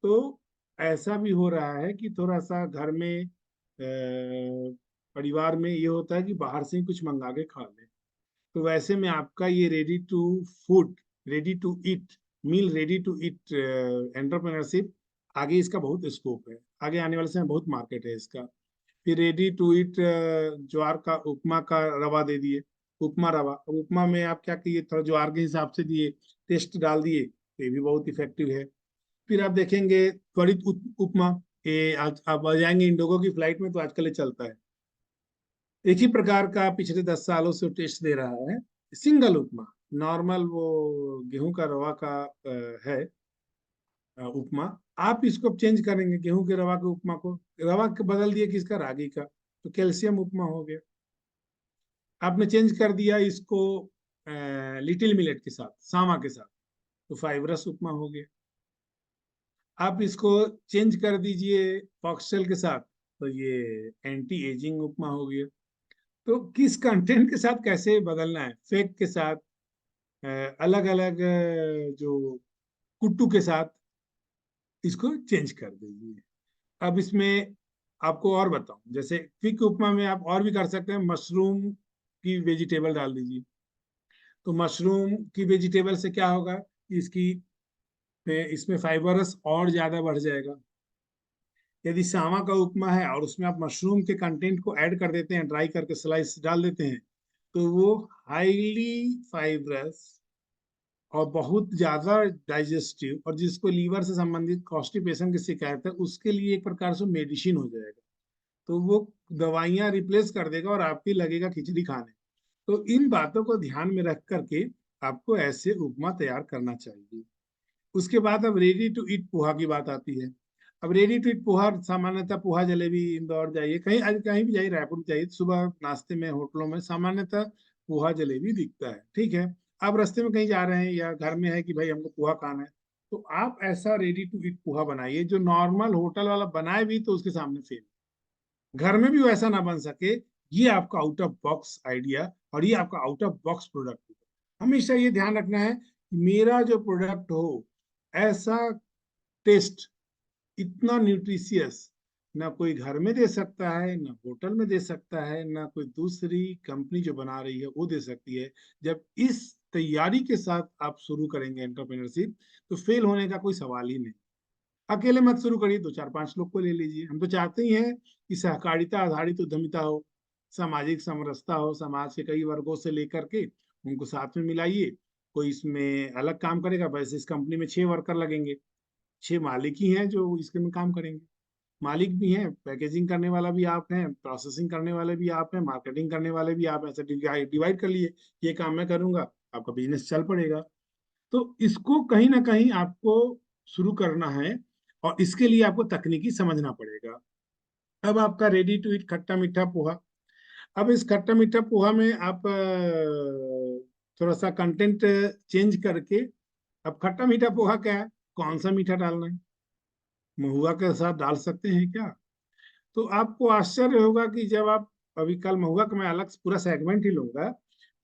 तो ऐसा भी हो रहा है कि थोड़ा सा घर में परिवार में ये होता है कि बाहर से ही कुछ मंगा के खा लें। तो वैसे में आपका ये ready to food, ready to eat meal, ready to eat entrepreneurship, आगे इसका बहुत स्कोप है, आगे आने वाले समय बहुत मार्केट है इसका। फिर रेडी टू ईट ज्वार का उपमा का रवा दे दिए, उपमा रवा। अब उपमा में आप क्या किए, थोड़ा ज्वार के हिसाब से दिए, टेस्ट डाल दिए, तो ये भी बहुत इफेक्टिव है। फिर आप देखेंगे त्वरित उपमा, ये आज आप आ जाएंगे इंडोगो की फ्लाइट में तो आजकल ये चलता है। एक ही प्रकार का पिछले 10 सालों से टेस्ट दे रहा है, सिंगल उपमा। नॉर्मल वो गेहूं का रवा का है उपमा। आप इसको चेंज करेंगे, गेहूं के रवा के उपमा को, रवा के बदल दिए किसका, रागी का, तो कैल्शियम उपमा हो गया। आपने चेंज कर दिया इसको लिटिल मिलेट के साथ, सामा के साथ, तो फाइब्रस उपमा हो गया। आप इसको चेंज कर दीजिए फॉक्सटेल के साथ, तो ये एंटी एजिंग उपमा हो गया। तो किस कंटेंट के साथ कैसे बदलना है, फेक के साथ, अलग अलग जो कुट्टू के साथ, इसको चेंज कर दीजिए। अब इसमें आपको और बताऊं, जैसे क्विक उपमा में आप और भी कर सकते हैं, मशरूम की वेजिटेबल डाल दीजिए। तो मशरूम की वेजिटेबल से क्या होगा कि इसकी इसमें फाइबरस और ज्यादा बढ़ जाएगा। यदि सामा का उपमा है और उसमें आप मशरूम के कंटेंट को ऐड कर देते हैं, ड्राई करके स्लाइस डाल देते हैं, तो वो हाईली फाइब्रस और बहुत ज्यादा डाइजेस्टिव, और जिसको लीवर से संबंधित कॉन्स्टिपेशन की शिकायत है, उसके लिए एक प्रकार से मेडिसिन हो जाएगा। तो वो दवाइयां रिप्लेस कर देगा और आपकी लगेगा खिचड़ी खाने। तो इन बातों को ध्यान में रख करके आपको ऐसे उपमा तैयार करना चाहिए। उसके बाद अब रेडी टू ईट पोहा की बात आती है। अब रेडी टू ईट पोहा, सामान्यतः पोहा जलेबी, इंदौर जाइए, कहीं कहीं भी जाइए, रायपुर जाइए, सुबह नाश्ते में होटलों में सामान्यतः पोहा जलेबी दिखता है। ठीक है, आप रास्ते में कहीं जा रहे हैं या घर में है कि भाई हमको पोहा खाना है, तो आप ऐसा रेडी टू ईट पोहा बनाइए जो नॉर्मल होटल वाला बनाए भी तो उसके सामने फेल, घर में भी वैसा ना बन सके। ये आपका आउट ऑफ बॉक्स आइडिया और ये आपका आउट ऑफ बॉक्स प्रोडक्ट होगा। हमेशा ये ध्यान रखना है कि मेरा जो प्रोडक्ट हो ऐसा टेस्ट, इतना न्यूट्रिशियस, ना कोई घर में दे सकता है, ना होटल में दे सकता है, ना कोई दूसरी कंपनी जो बना रही है वो दे सकती है। जब इस तैयारी के साथ आप शुरू करेंगे एंटरप्रेन्योरशिप, तो फेल होने का कोई सवाल ही नहीं। अकेले मत शुरू करिए, 2-4-5 लोग को ले लीजिए। हम तो चाहते ही हैं कि सहकारिता आधारित उद्यमिता हो, सामाजिक समरसता हो, समाज के कई वर्गों से लेकर के उनको साथ में मिलाइए। कोई इसमें अलग काम करेगा, वैसे इस कंपनी में 6 वर्कर लगेंगे, 6 मालिक ही हैं जो इसके में काम करेंगे। मालिक भी हैं, पैकेजिंग करने वाला भी आप हैं, प्रोसेसिंग करने वाले भी आप हैं, मार्केटिंग करने वाले भी आप हैं। ऐसे डिवाइड कर लिए, ये काम मैं करूंगा, आपका बिजनेस चल पड़ेगा। तो इसको कहीं ना कहीं आपको शुरू करना है, और इसके लिए आपको तकनीकी समझना पड़ेगा। अब आपका रेडी टू ईट खट्टा मीठा पोहा। अब इस खट्टा मीठा पोहा में आप थोड़ा सा कंटेंट चेंज करके, अब खट्टा मीठा पोहा क्या है, कौन सा मीठा डालना है, महुआ के साथ डाल सकते हैं क्या? तो आपको आश्चर्य होगा कि जब आप, अभी कल महुआ का मैं अलग से पूरा सेगमेंट ही लूंगा,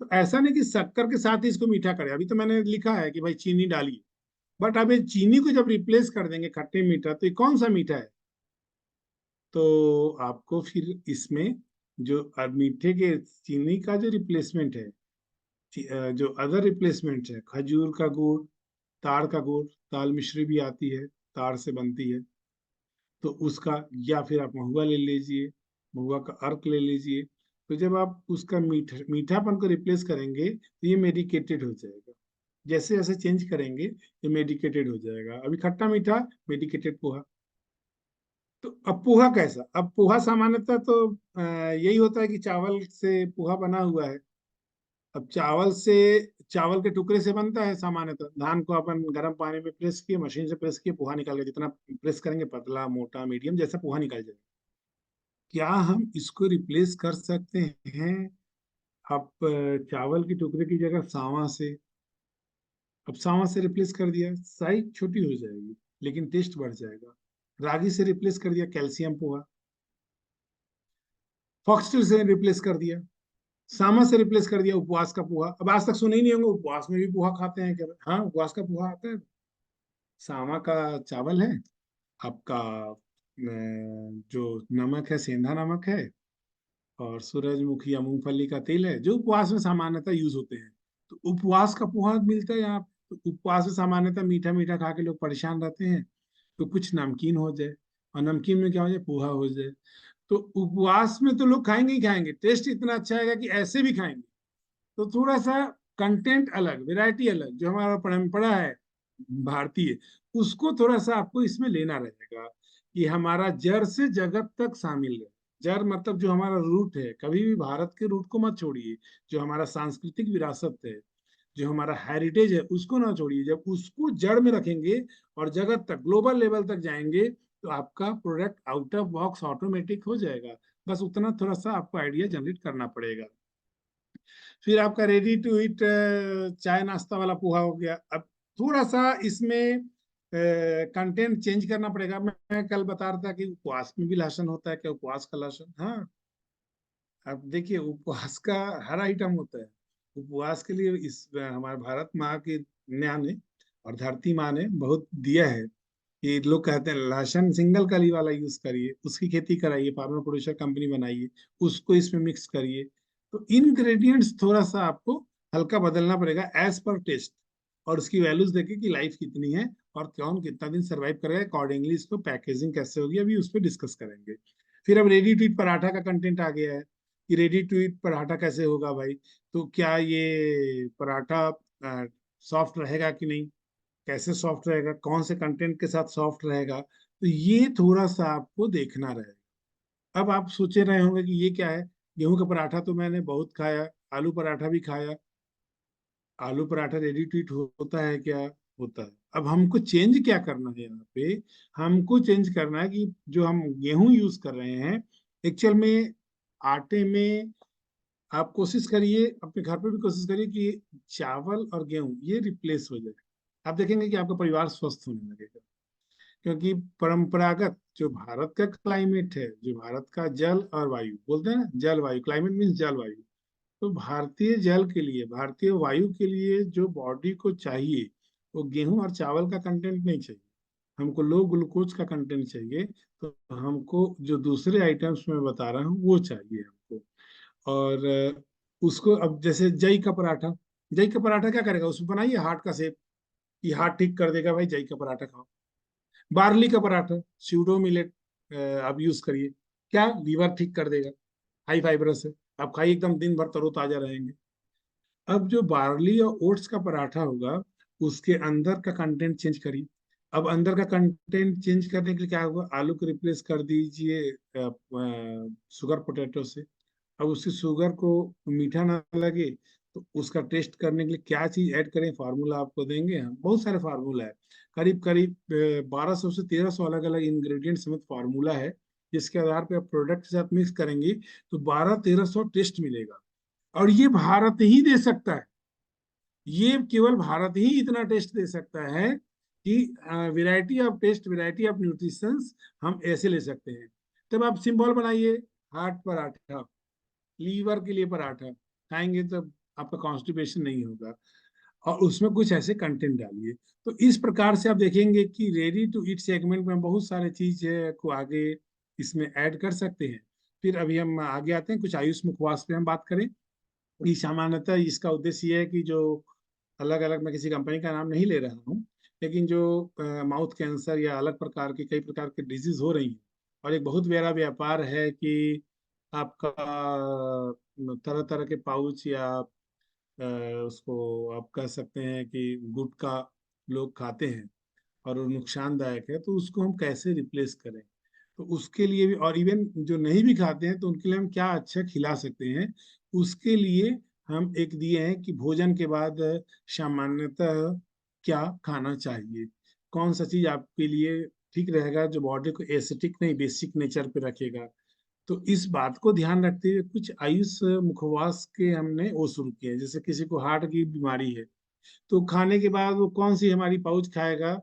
तो ऐसा नहीं कि शक्कर के साथ ही इसको मीठा करें। अभी तो मैंने लिखा है कि भाई चीनी डालिए, बट अब ये चीनी को जब रिप्लेस कर देंगे खट्टे मीठा, तो ये कौन सा मीठा है? तो आपको फिर इसमें जो मीठे के चीनी का जो रिप्लेसमेंट है, जो अदर रिप्लेसमेंट है, खजूर का गुड़, ताड़ का गुड़, ताल मिश्री भी आती है, ताड़ से बनती है, तो उसका, या फिर आप महुआ ले लीजिए, महुआ का अर्क ले लीजिए। तो जब आप उसका मीठापन को रिप्लेस करेंगे, तो ये मेडिकेटेड हो जाएगा। जैसे जैसे चेंज करेंगे, ये मेडिकेटेड हो जाएगा। अभी खट्टा मीठा, मेडिकेटेड पोहा। तो अब पोहा कैसा? अब पोहा सामान्यतः तो यही होता है कि चावल से पोहा बना हुआ है। अब चावल के टुकड़े से बनता है सामान्यतः। धान को अपन गर्म पानी में प्रेस किए, मशीन से प्रेस किए, पोहा निकाल के, जितना प्रेस करेंगे, पतला मोटा मीडियम, जैसा पोहा निकल जाएगा। क्या हम इसको रिप्लेस कर सकते हैं? अब चावल के टुकड़े की जगह सांवा से, अब सांवा से रिप्लेस कर दिया, साइज छोटी हो जाएगी लेकिन टेस्ट बढ़ जाएगा। रागी से रिप्लेस कर दिया, कैल्शियम पोहा। फॉक्सटेल से रिप्लेस कर दिया, सामा से रिप्लेस कर दिया, उपवास का पोहा। अब आज तक सुने ही नहीं होंगे, उपवास में भी पोहा खाते हैं क्या? हाँ, उपवास का पोहा आता है। सामा का चावल है आपका, जो नमक है, सेंधा नमक है, और सूरजमुखी या मूंगफली का तेल है, जो उपवास में सामान्यतः यूज होते हैं। तो उपवास का पोहा मिलता है यहाँ पे। तो उपवास में सामान्यतः मीठा मीठा खा के लोग परेशान रहते हैं, तो कुछ नमकीन हो जाए, और नमकीन में क्या हो जाए, पोहा हो जाए। तो उपवास में तो लोग खाएंगे ही खाएंगे, टेस्ट इतना अच्छा आएगा कि ऐसे भी खाएंगे। तो थोड़ा सा कंटेंट अलग, वैरायटी अलग, जो हमारा परंपरा है भारतीय, उसको थोड़ा सा आपको इसमें लेना रहेगा, कि हमारा जड़ से जगत तक शामिल है। जड़ मतलब जो हमारा रूट है, कभी भी भारत के रूट को मत छोड़िए। जो हमारा सांस्कृतिक विरासत है, जो हमारा हेरिटेज है, उसको ना छोड़िए। जब उसको जड़ में रखेंगे और जगत तक, ग्लोबल लेवल तक जाएंगे, तो आपका product out of box automatic हो जाएगा। बस उतना थोड़ा सा आपको आइडिया जनरेट करना पड़ेगा। फिर आपका रेडी टू ईट चाय नाश्ता वाला पोहा हो गया। अब थोड़ा सा इसमें कंटेंट चेंज करना पड़ेगा। मैं कल बता रहा था कि उपवास में भी लहसुन होता है क्या, उपवास का लहसुन। हाँ, अब देखिए, उपवास का हर आइटम होता है। उपवास के लिए इस हमारे भारत माँ की न्या ने और धरती माँ ने बहुत दिया है, कि लोग कहते हैं लहसुन सिंगल कली वाला यूज करिए, उसकी खेती कराइए, फार्मर प्रोड्यूसर कंपनी बनाइए, उसको इसमें मिक्स करिए। तो इंग्रेडिएंट्स थोड़ा सा आपको हल्का बदलना पड़ेगा, एज पर टेस्ट, और उसकी वैल्यूज देखे कि लाइफ कितनी है और कौन कितना दिन सरवाइव करेगा, अकॉर्डिंगली इसको पैकेजिंग कैसे होगी, अभी उस पर डिस्कस करेंगे। फिर अब रेडी टू ईट पराठा का कंटेंट आ गया है, कि रेडी टू ईट पराठा कैसे होगा भाई। तो क्या ये पराठा सॉफ्ट रहेगा कि नहीं, कैसे सॉफ्ट रहेगा, कौन से कंटेंट के साथ सॉफ्ट रहेगा, तो ये थोड़ा सा आपको देखना रहेगा। अब आप सोचे रहे होंगे कि ये क्या है, गेहूं का पराठा तो मैंने बहुत खाया, आलू पराठा भी खाया। आलू पराठा रेडी टू ईट होता है क्या? होता है। अब हमको चेंज क्या करना है यहाँ पे? हमको चेंज करना है कि जो हम गेहूं यूज कर रहे हैं, एक्चुअल में आटे में, आप कोशिश करिए, अपने घर पे भी कोशिश करिए कि चावल और गेहूं ये रिप्लेस हो जाए। आप देखेंगे कि आपका परिवार स्वस्थ होने लगेगा। क्योंकि परंपरागत जो भारत का क्लाइमेट है, जो भारत का जल और वायु, बोलते हैं ना, जल वायु, क्लाइमेट मीन्स जल वायु। तो भारतीय जल के लिए, भारतीय वायु के लिए जो बॉडी को चाहिए, वो गेहूं और चावल का कंटेंट नहीं चाहिए। हमको लो ग्लूकोज का कंटेंट चाहिए। तो हमको जो दूसरे आइटम्स मैं बता रहा हूँ वो चाहिए हमको। और उसको, अब जैसे जई का पराठा, जई का पराठा क्या करेगा, उसमें बनाइए हार्ट का शेप, ये हार्ट ठीक कर देगा भाई, जई का पराठा खाओ। बार्ली का पराठा, स्यूडो मिलेट आप यूज करिए, क्या लीवर ठीक कर देगा, हाई फाइबरस है, आप खाइए, एकदम दिन भर तरोताजा रहेंगे। अब जो बार्ली और ओट्स का पराठा होगा उसके अंदर का कंटेंट चेंज करिए। अब अंदर का कंटेंट चेंज करने के लिए क्या होगा, आलू को रिप्लेस कर दीजिए शुगर पोटैटो से। अब उसकी शुगर को मीठा ना लगे तो उसका टेस्ट करने के लिए क्या चीज ऐड करें, फार्मूला आपको देंगे हम, बहुत सारे फार्मूला है। करीब करीब 1200 से 1300 अलग अलग इंग्रेडिएंट समेत फार्मूला है, जिसके आधार पर आप प्रोडक्ट के साथ मिक्स करेंगे तो 1200-1300 टेस्ट मिलेगा। और ये भारत ही दे सकता है, ये केवल भारत ही इतना टेस्ट दे सकता है कि variety of taste, variety of nutritions हम ऐसे ले सकते हैं। तब आप सिंबल बनाइए, हार्ट पराठा, लीवर के लिए पराठा खाएंगे तो आपका कॉन्स्टिपेशन नहीं होगा, और उसमें कुछ ऐसे कंटेंट डालिए। तो इस प्रकार से आप देखेंगे कि रेडी टू ईट सेगमेंट में बहुत सारे चीज को आगे इसमें ऐड कर सकते हैं। फिर अभी हम आगे आते हैं, कुछ आयुष मुखवास पे हम बात करें। ये सामान्यतः इसका उद्देश्य ये है कि जो अलग अलग, मैं किसी कंपनी का नाम नहीं ले रहा हूँ, लेकिन जो माउथ कैंसर या अलग प्रकार के कई प्रकार के डिजीज हो रही हैं, और एक बहुत बड़ा व्यापार है कि आपका तरह तरह के पाउच या उसको आप कह सकते हैं कि गुटखा लोग खाते हैं और वो नुकसानदायक है, तो उसको हम कैसे रिप्लेस करें। तो उसके लिए भी, और इवन जो नहीं भी खाते हैं तो उनके लिए हम क्या अच्छा खिला सकते हैं, उसके लिए हम एक दिए हैं कि भोजन के बाद सामान्यतः क्या खाना चाहिए, कौन सा चीज आपके लिए ठीक रहेगा जो बॉडी को एसिटिक नहीं बेसिक नेचर पे रखेगा। तो इस बात को ध्यान रखते हुए कुछ आयुष मुखवास के हमने वो शुरू किए हैं। जैसे किसी को हार्ट की बीमारी है तो खाने के बाद वो कौन सी हमारी पाउच खाएगा,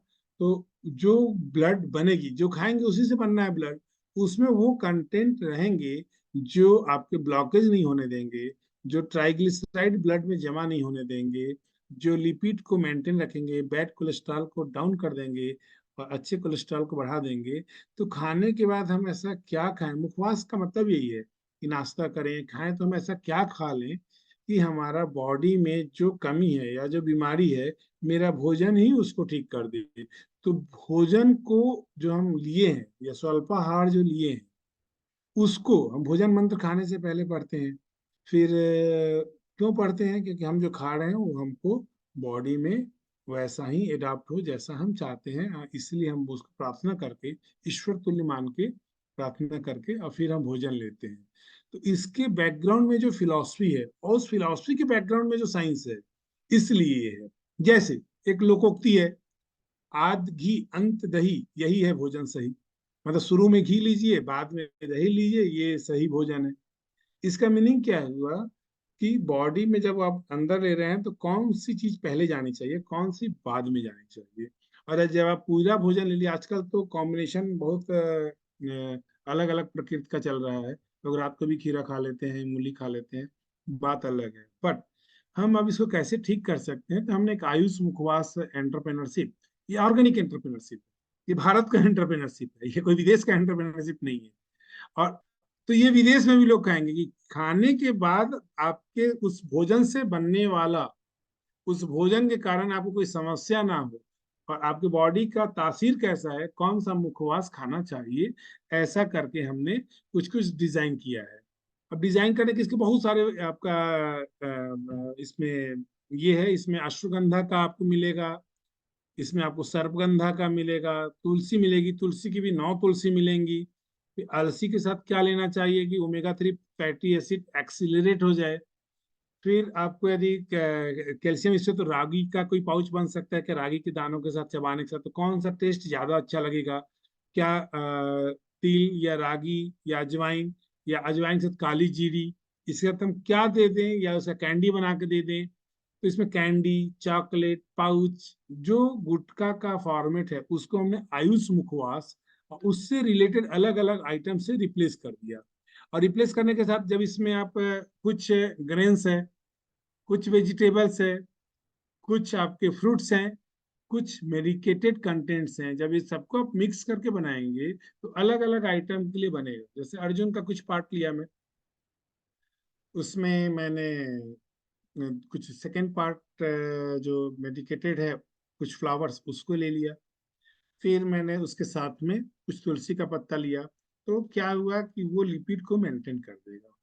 तो जो ब्लड बनेगी, जो खाएंगे उसी से बनना है ब्लड, उसमें वो कंटेंट रहेंगे जो आपके ब्लॉकेज नहीं होने देंगे, जो ट्राइग्लिसराइड ब्लड में जमा नहीं होने देंगे, जो लिपिड को मेंटेन रखेंगे, बैड कोलेस्ट्रॉल को डाउन कर देंगे और अच्छे कोलेस्ट्रॉल को बढ़ा देंगे। तो खाने के बाद हम ऐसा क्या खाएं, मुखवास का मतलब यही है कि नाश्ता करें खाएं तो हम ऐसा क्या खा लें कि हमारा बॉडी में जो कमी है या जो बीमारी है, मेरा भोजन ही उसको ठीक कर दे। तो भोजन को जो हम लिए हैं या स्वल्पाहार जो लिए हैं, उसको हम भोजन मंत्र खाने से पहले पढ़ते हैं। फिर क्यों पढ़ते हैं, क्योंकि हम जो खा रहे हैं वो हमको बॉडी में वैसा ही एडाप्ट हो जैसा हम चाहते हैं, इसलिए हम उसको प्रार्थना करके, ईश्वर तुल्य मान के प्रार्थना करके और फिर हम भोजन लेते हैं। तो इसके बैकग्राउंड में जो फिलॉसफी है और उस फिलॉसफी के बैकग्राउंड में जो साइंस है, इसलिए ये है। जैसे एक लोकोक्ति है, आद घी अंत दही, यही है भोजन सही। मतलब शुरू में घी लीजिए बाद में दही लीजिए, ये सही भोजन है। इसका मीनिंग क्या हुआ कि बॉडी में जब आप अंदर ले रहे हैं तो कौन सी चीज पहले जानी चाहिए, कौन सी बाद में जानी चाहिए। और जब आप पूरा भोजन ले लिया, आजकल तो कॉम्बिनेशन बहुत अलग अलग प्रकृति का चल रहा है, लोग रात को भी खीरा खा लेते हैं, मूली खा लेते हैं, बात अलग है। बट हम अब इसको कैसे ठीक कर सकते हैं, तो हमने एक आयुष मुखवास एंटरप्रेन्योरशिप, ये ऑर्गेनिक एंटरप्रेन्योरशिप, ये भारत का एंटरप्रेन्योरशिप है, ये कोई विदेश का एंटरप्रेन्योरशिप नहीं है। और तो ये विदेश में भी लोग खाएंगे कि खाने के बाद आपके उस भोजन से बनने वाला, उस भोजन के कारण आपको कोई समस्या ना हो, और आपकी बॉडी का तासीर कैसा है, कौन सा मुखवास खाना चाहिए, ऐसा करके हमने कुछ कुछ डिजाइन किया है। अब डिजाइन करने के इसके बहुत सारे आपका इसमें ये है, इसमें अश्वगंधा का आपको मिलेगा, इसमें आपको सर्पगंधा का मिलेगा, तुलसी मिलेगी, तुलसी की भी 9 तुलसी मिलेंगी। फिर अलसी के साथ क्या लेना चाहिए कि ओमेगा 3 फैटी एसिड एक्सीलरेट हो जाए। फिर आपको यदि कैल्शियम, इससे तो रागी का कोई पाउच बन सकता है कि रागी के दानों के साथ चबाने के साथ तो कौन सा टेस्ट ज्यादा अच्छा लगेगा, क्या तिल या रागी या अजवाइन, या अजवाइन के साथ काली जीरी, इसके साथ हम क्या दे दें या उसे कैंडी बना के दे दें। तो इसमें कैंडी, चॉकलेट, पाउच, जो गुटखा का फॉर्मेट है उसको हमने आयुष मुखवास और उससे रिलेटेड अलग अलग आइटम से रिप्लेस कर दिया। और रिप्लेस करने के साथ जब इसमें आप कुछ ग्रेन्स है, कुछ वेजिटेबल्स है, कुछ आपके फ्रूट्स हैं, कुछ मेडिकेटेड कंटेंट्स हैं, जब ये सबको आप मिक्स करके बनाएंगे तो अलग अलग आइटम के लिए बनेगा। जैसे अर्जुन का कुछ पार्ट लिया मैं, उसमें मैंने कुछ सेकेंड पार्ट जो मेडिकेटेड है, कुछ फ्लावर्स उसको ले लिया। फिर मैंने उसके साथ में कुछ तुलसी का पत्ता लिया, तो क्या हुआ कि वो लिपिड को मेंटेन कर देगा।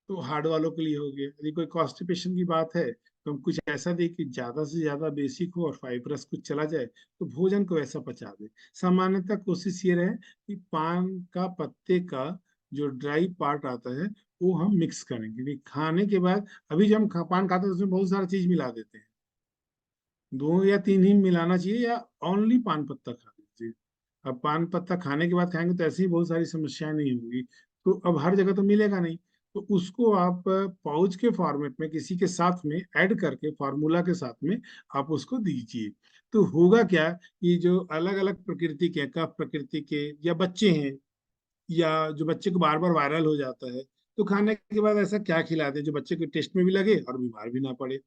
तो हार्ड वालों के लिए हो गया। यदि कोई कॉन्स्टिपेशन की बात है तो हम कुछ ऐसा दें कि ज्यादा से ज्यादा बेसिक हो और फाइबरस कुछ चला जाए, तो भोजन को ऐसा पचा दे। सामान्यतः कोशिश ये रहे कि पान का पत्ते का जो ड्राई पार्ट आता है वो हम मिक्स करें, क्योंकि खाने के बाद अभी जब हम पान खाते हैं तो उसमें बहुत सारा चीज मिला देते हैं। दो या तीन ही मिलाना चाहिए, या ओनली पान पत्ता खा लीजिए। अब पान पत्ता खाने के बाद खाएंगे तो ऐसे ही बहुत सारी समस्याएं नहीं होंगी। तो अब हर जगह तो मिलेगा नहीं, तो उसको आप पाउच के फॉर्मेट में किसी के साथ में ऐड करके, फार्मूला के साथ में आप उसको दीजिए। तो होगा क्या कि जो अलग अलग प्रकृति के, कफ प्रकृति के, या बच्चे हैं, या जो बच्चे को बार बार वायरल हो जाता है, तो खाने के बाद ऐसा क्या खिला दे जो बच्चे के टेस्ट में भी लगे और बीमार भी ना पड़े।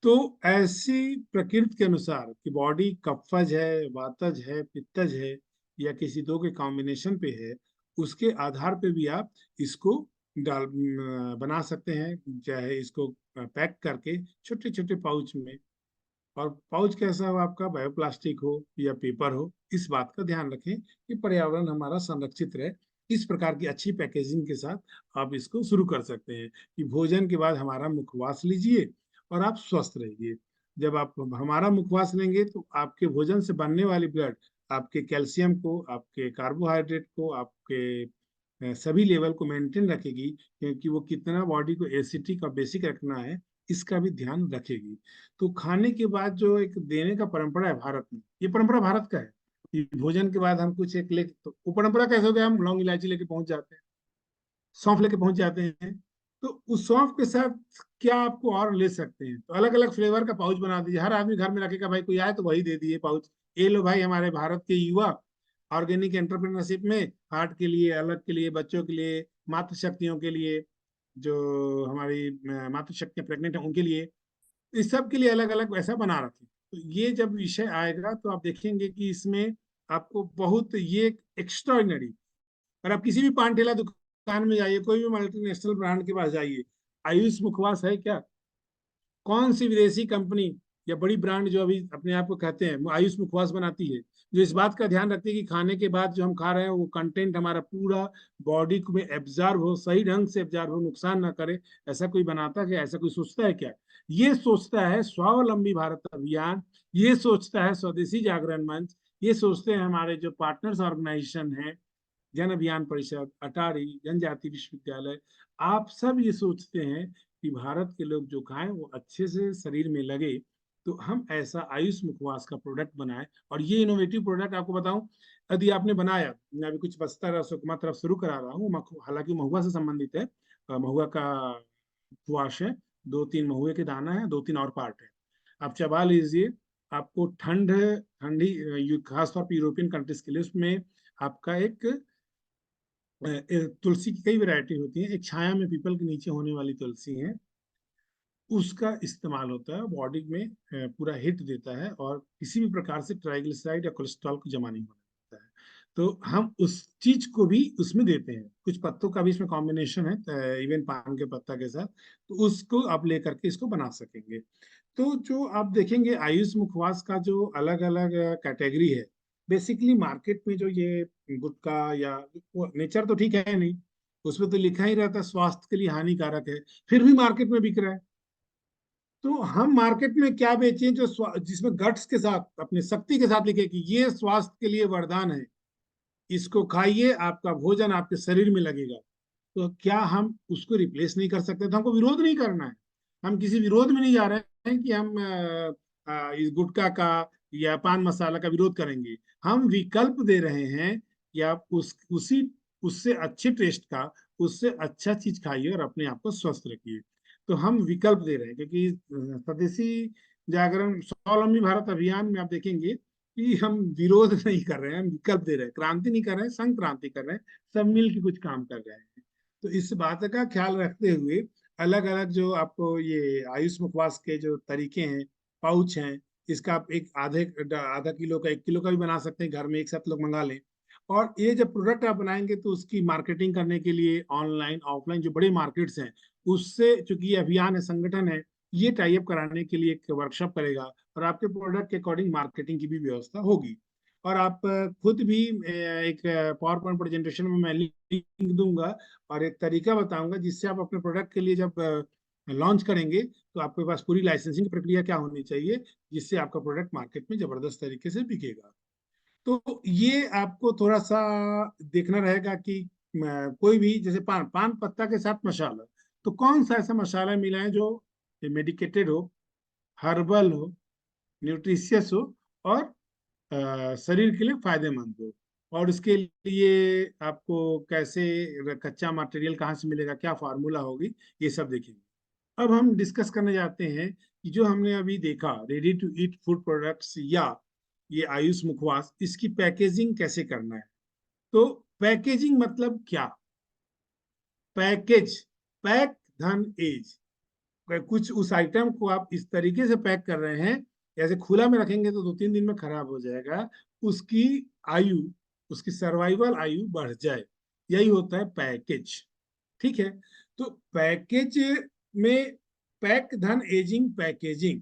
तो ऐसी प्रकृति के अनुसार कि बॉडी कफज है, वातज है, पित्तज है, या किसी दो के कॉम्बिनेशन पे है, उसके आधार पे भी आप इसको बना सकते हैं, चाहे इसको पैक करके छोटे छोटे पाउच में। और पाउच कैसा हो आपका, बायोप्लास्टिक हो या पेपर हो, इस बात का ध्यान रखें कि पर्यावरण हमारा संरक्षित रहे। इस प्रकार की अच्छी पैकेजिंग के साथ आप इसको शुरू कर सकते हैं कि भोजन के बाद हमारा मुखवास लीजिए और आप स्वस्थ रहिए। जब आप हमारा मुखवास लेंगे तो आपके भोजन से बनने वाली ब्लड आपके कैल्शियम को, आपके कार्बोहाइड्रेट को, आपके सभी लेवल को मेंटेन रखेगी, क्योंकि वो कितना बॉडी को एसिटिक और बेसिक रखना है इसका भी ध्यान रखेगी। तो खाने के बाद जो एक देने का परंपरा है भारत में, ये परंपरा भारत का है कि भोजन के बाद हम कुछ एक ले, तो वो परंपरा कैसे हो गया, हम लौंग इलायची लेके पहुंच जाते हैं, सौंफ लेके पहुंच जाते हैं। तो उस सौंफ के साथ क्या आपको और ले सकते हैं, तो अलग अलग फ्लेवर का पाउच बना दीजिए, हर आदमी घर में रखेगा, भाई कोई आए तो वही दे दिए पाउच। ये लो भाई, हमारे भारत के युवा ऑर्गेनिक एंटरप्रेन्योरशिप में हार्ट के लिए अलग, के लिए बच्चों के लिए, मातृशक्तियों के लिए, जो हमारी मातृशक्तियां प्रेग्नेंट है उनके लिए, इस सब के लिए अलग अलग ऐसा बना रखे। तो ये जब विषय आएगा तो आप देखेंगे कि इसमें आपको बहुत ये एक्स्ट्राऑर्डिनरी, और आप किसी भी पान ठेला दुकान में जाइए, कोई भी मल्टीनेशनल ब्रांड के पास जाइए, आयुष मुखवास है क्या? कौन सी विदेशी कंपनी या बड़ी ब्रांड जो अभी अपने आप को कहते हैं आयुष मुखवास बनाती है, जो इस बात का ध्यान रखती है कि खाने के बाद जो हम खा रहे हैं वो कंटेंट हमारा पूरा बॉडी में एब्जॉर्ब हो, सही ढंग से एब्जॉर्ब हो, नुकसान ना करे? ऐसा कोई बनाता है क्या? ऐसा कोई सोचता है क्या? ये सोचता है स्वावलंबी भारत अभियान, ये सोचता है स्वदेशी जागरण मंच, ये सोचते हैं हमारे जो पार्टनर्स ऑर्गेनाइजेशन है, जन अभियान परिषद, अटारी, जनजाति विश्वविद्यालय, आप सब ये सोचते हैं कि भारत के लोग जो खाएं वो अच्छे से शरीर में लगे। तो हम ऐसा आयुष मुखवास का प्रोडक्ट बनाए, और ये इनोवेटिव प्रोडक्ट आपको बताऊं, यदि आपने बनाया, मैं अभी कुछ बस्तर और सुकमा तरफ शुरू करा रहा हूँ, हालांकि महुआ से संबंधित है, महुआ का उपवास है, दो तीन महुए के दाना है, दो तीन और पार्ट है, आप चबा लीजिए। आपको ठंडी खासतौर पर यूरोपियन कंट्रीज के लिए उसमें आपका एक तुलसी की कई वैरायटी होती है, एक छाया में पीपल के नीचे होने वाली तुलसी है, उसका इस्तेमाल होता है, बॉडी में पूरा हिट देता है और किसी भी प्रकार से ट्राइग्लिसराइड या कोलेस्ट्रॉल को जमा नहीं होने देता है। तो हम उस चीज को भी उसमें देते हैं, कुछ पत्तों का भी इसमें कॉम्बिनेशन है, इवन पान के पत्ता के साथ, तो उसको आप लेकर के इसको बना सकेंगे। तो जो आप देखेंगे आयुष मुखवास का जो अलग अलग कैटेगरी है, बेसिकली मार्केट में जो ये गुटखा या नेचर तो ठीक है नहीं, उसमें तो लिखा ही रहता है स्वास्थ्य के लिए हानिकारक है, फिर भी मार्केट में बिक रहा है। तो हम मार्केट में क्या बेचें जो जिसमें गट्स के साथ, अपनी शक्ति के साथ लिखे कि ये स्वास्थ्य के लिए वरदान है, इसको खाइए, आपका भोजन आपके शरीर में लगेगा। तो क्या हम उसको रिप्लेस नहीं कर सकते? तो हमको विरोध नहीं करना है, हम किसी विरोध में नहीं जा रहे हैं कि हम इस गुटखा का या पान मसाला का विरोध करेंगे। हम विकल्प दे रहे हैं कि आप उसी उससे अच्छे टेस्ट का, उससे अच्छा चीज खाइए और अपने आप को स्वस्थ रखिए। तो हम विकल्प दे रहे हैं, क्योंकि स्वदेशी जागरण स्वावलंबी भारत अभियान में आप देखेंगे कि हम विरोध नहीं कर रहे हैं, हम विकल्प दे रहे हैं, क्रांति नहीं कर रहे हैं, संक्रांति कर रहे हैं, सब मिल के कुछ काम कर रहे हैं। तो इस बात का ख्याल रखते हुए अलग अलग जो आपको ये आयुष मुखवास के जो तरीके हैं, पाउच हैं, इसका आप एक आधा किलो का, 1 किलो का भी बना सकते हैं, घर में एक साथ लोग मंगा लें। और ये जब प्रोडक्ट आप बनाएंगे तो उसकी मार्केटिंग करने के लिए ऑनलाइन ऑफलाइन जो बड़े मार्केट्स हैं, उससे, चूंकि ये अभियान है, संगठन है, ये टाई अप कराने के लिए एक वर्कशॉप करेगा और आपके प्रोडक्ट के अकॉर्डिंग मार्केटिंग की भी व्यवस्था होगी। और आप खुद भी एक पावर पॉइंट प्रेजेंटेशन में मैं लिंक दूंगा और एक तरीका बताऊंगा जिससे आप अपने प्रोडक्ट के लिए जब लॉन्च करेंगे तो आपके पास पूरी लाइसेंसिंग प्रक्रिया क्या होनी चाहिए जिससे आपका प्रोडक्ट मार्केट में जबरदस्त तरीके से बिकेगा। तो ये आपको थोड़ा सा देखना रहेगा कि कोई भी जैसे पान पान पत्ता के साथ मसाला, तो कौन सा ऐसा मसाला मिलाएं जो मेडिकेटेड हो, हर्बल हो, न्यूट्रिशियस हो और शरीर के लिए फायदेमंद हो। और इसके लिए आपको कैसे कच्चा मटेरियल कहाँ से मिलेगा, क्या फार्मूला होगी, ये सब देखेंगे। अब हम डिस्कस करने जाते हैं कि जो हमने अभी देखा ready to eat food products या ये आयुष मुखवास, इसकी पैकेजिंग कैसे करना है। तो पैकेजिंग मतलब क्या, पैकेज, पैक धन एज, कुछ उस आइटम को आप इस तरीके से पैक कर रहे हैं, जैसे खुला में रखेंगे तो 2-3 दिन में खराब हो जाएगा, उसकी आयु, उसकी सर्वाइवल आयु बढ़ जाए, यही होता है पैकेज। ठीक है, तो पैकेज में पैक धन एजिंग पैकेजिंग,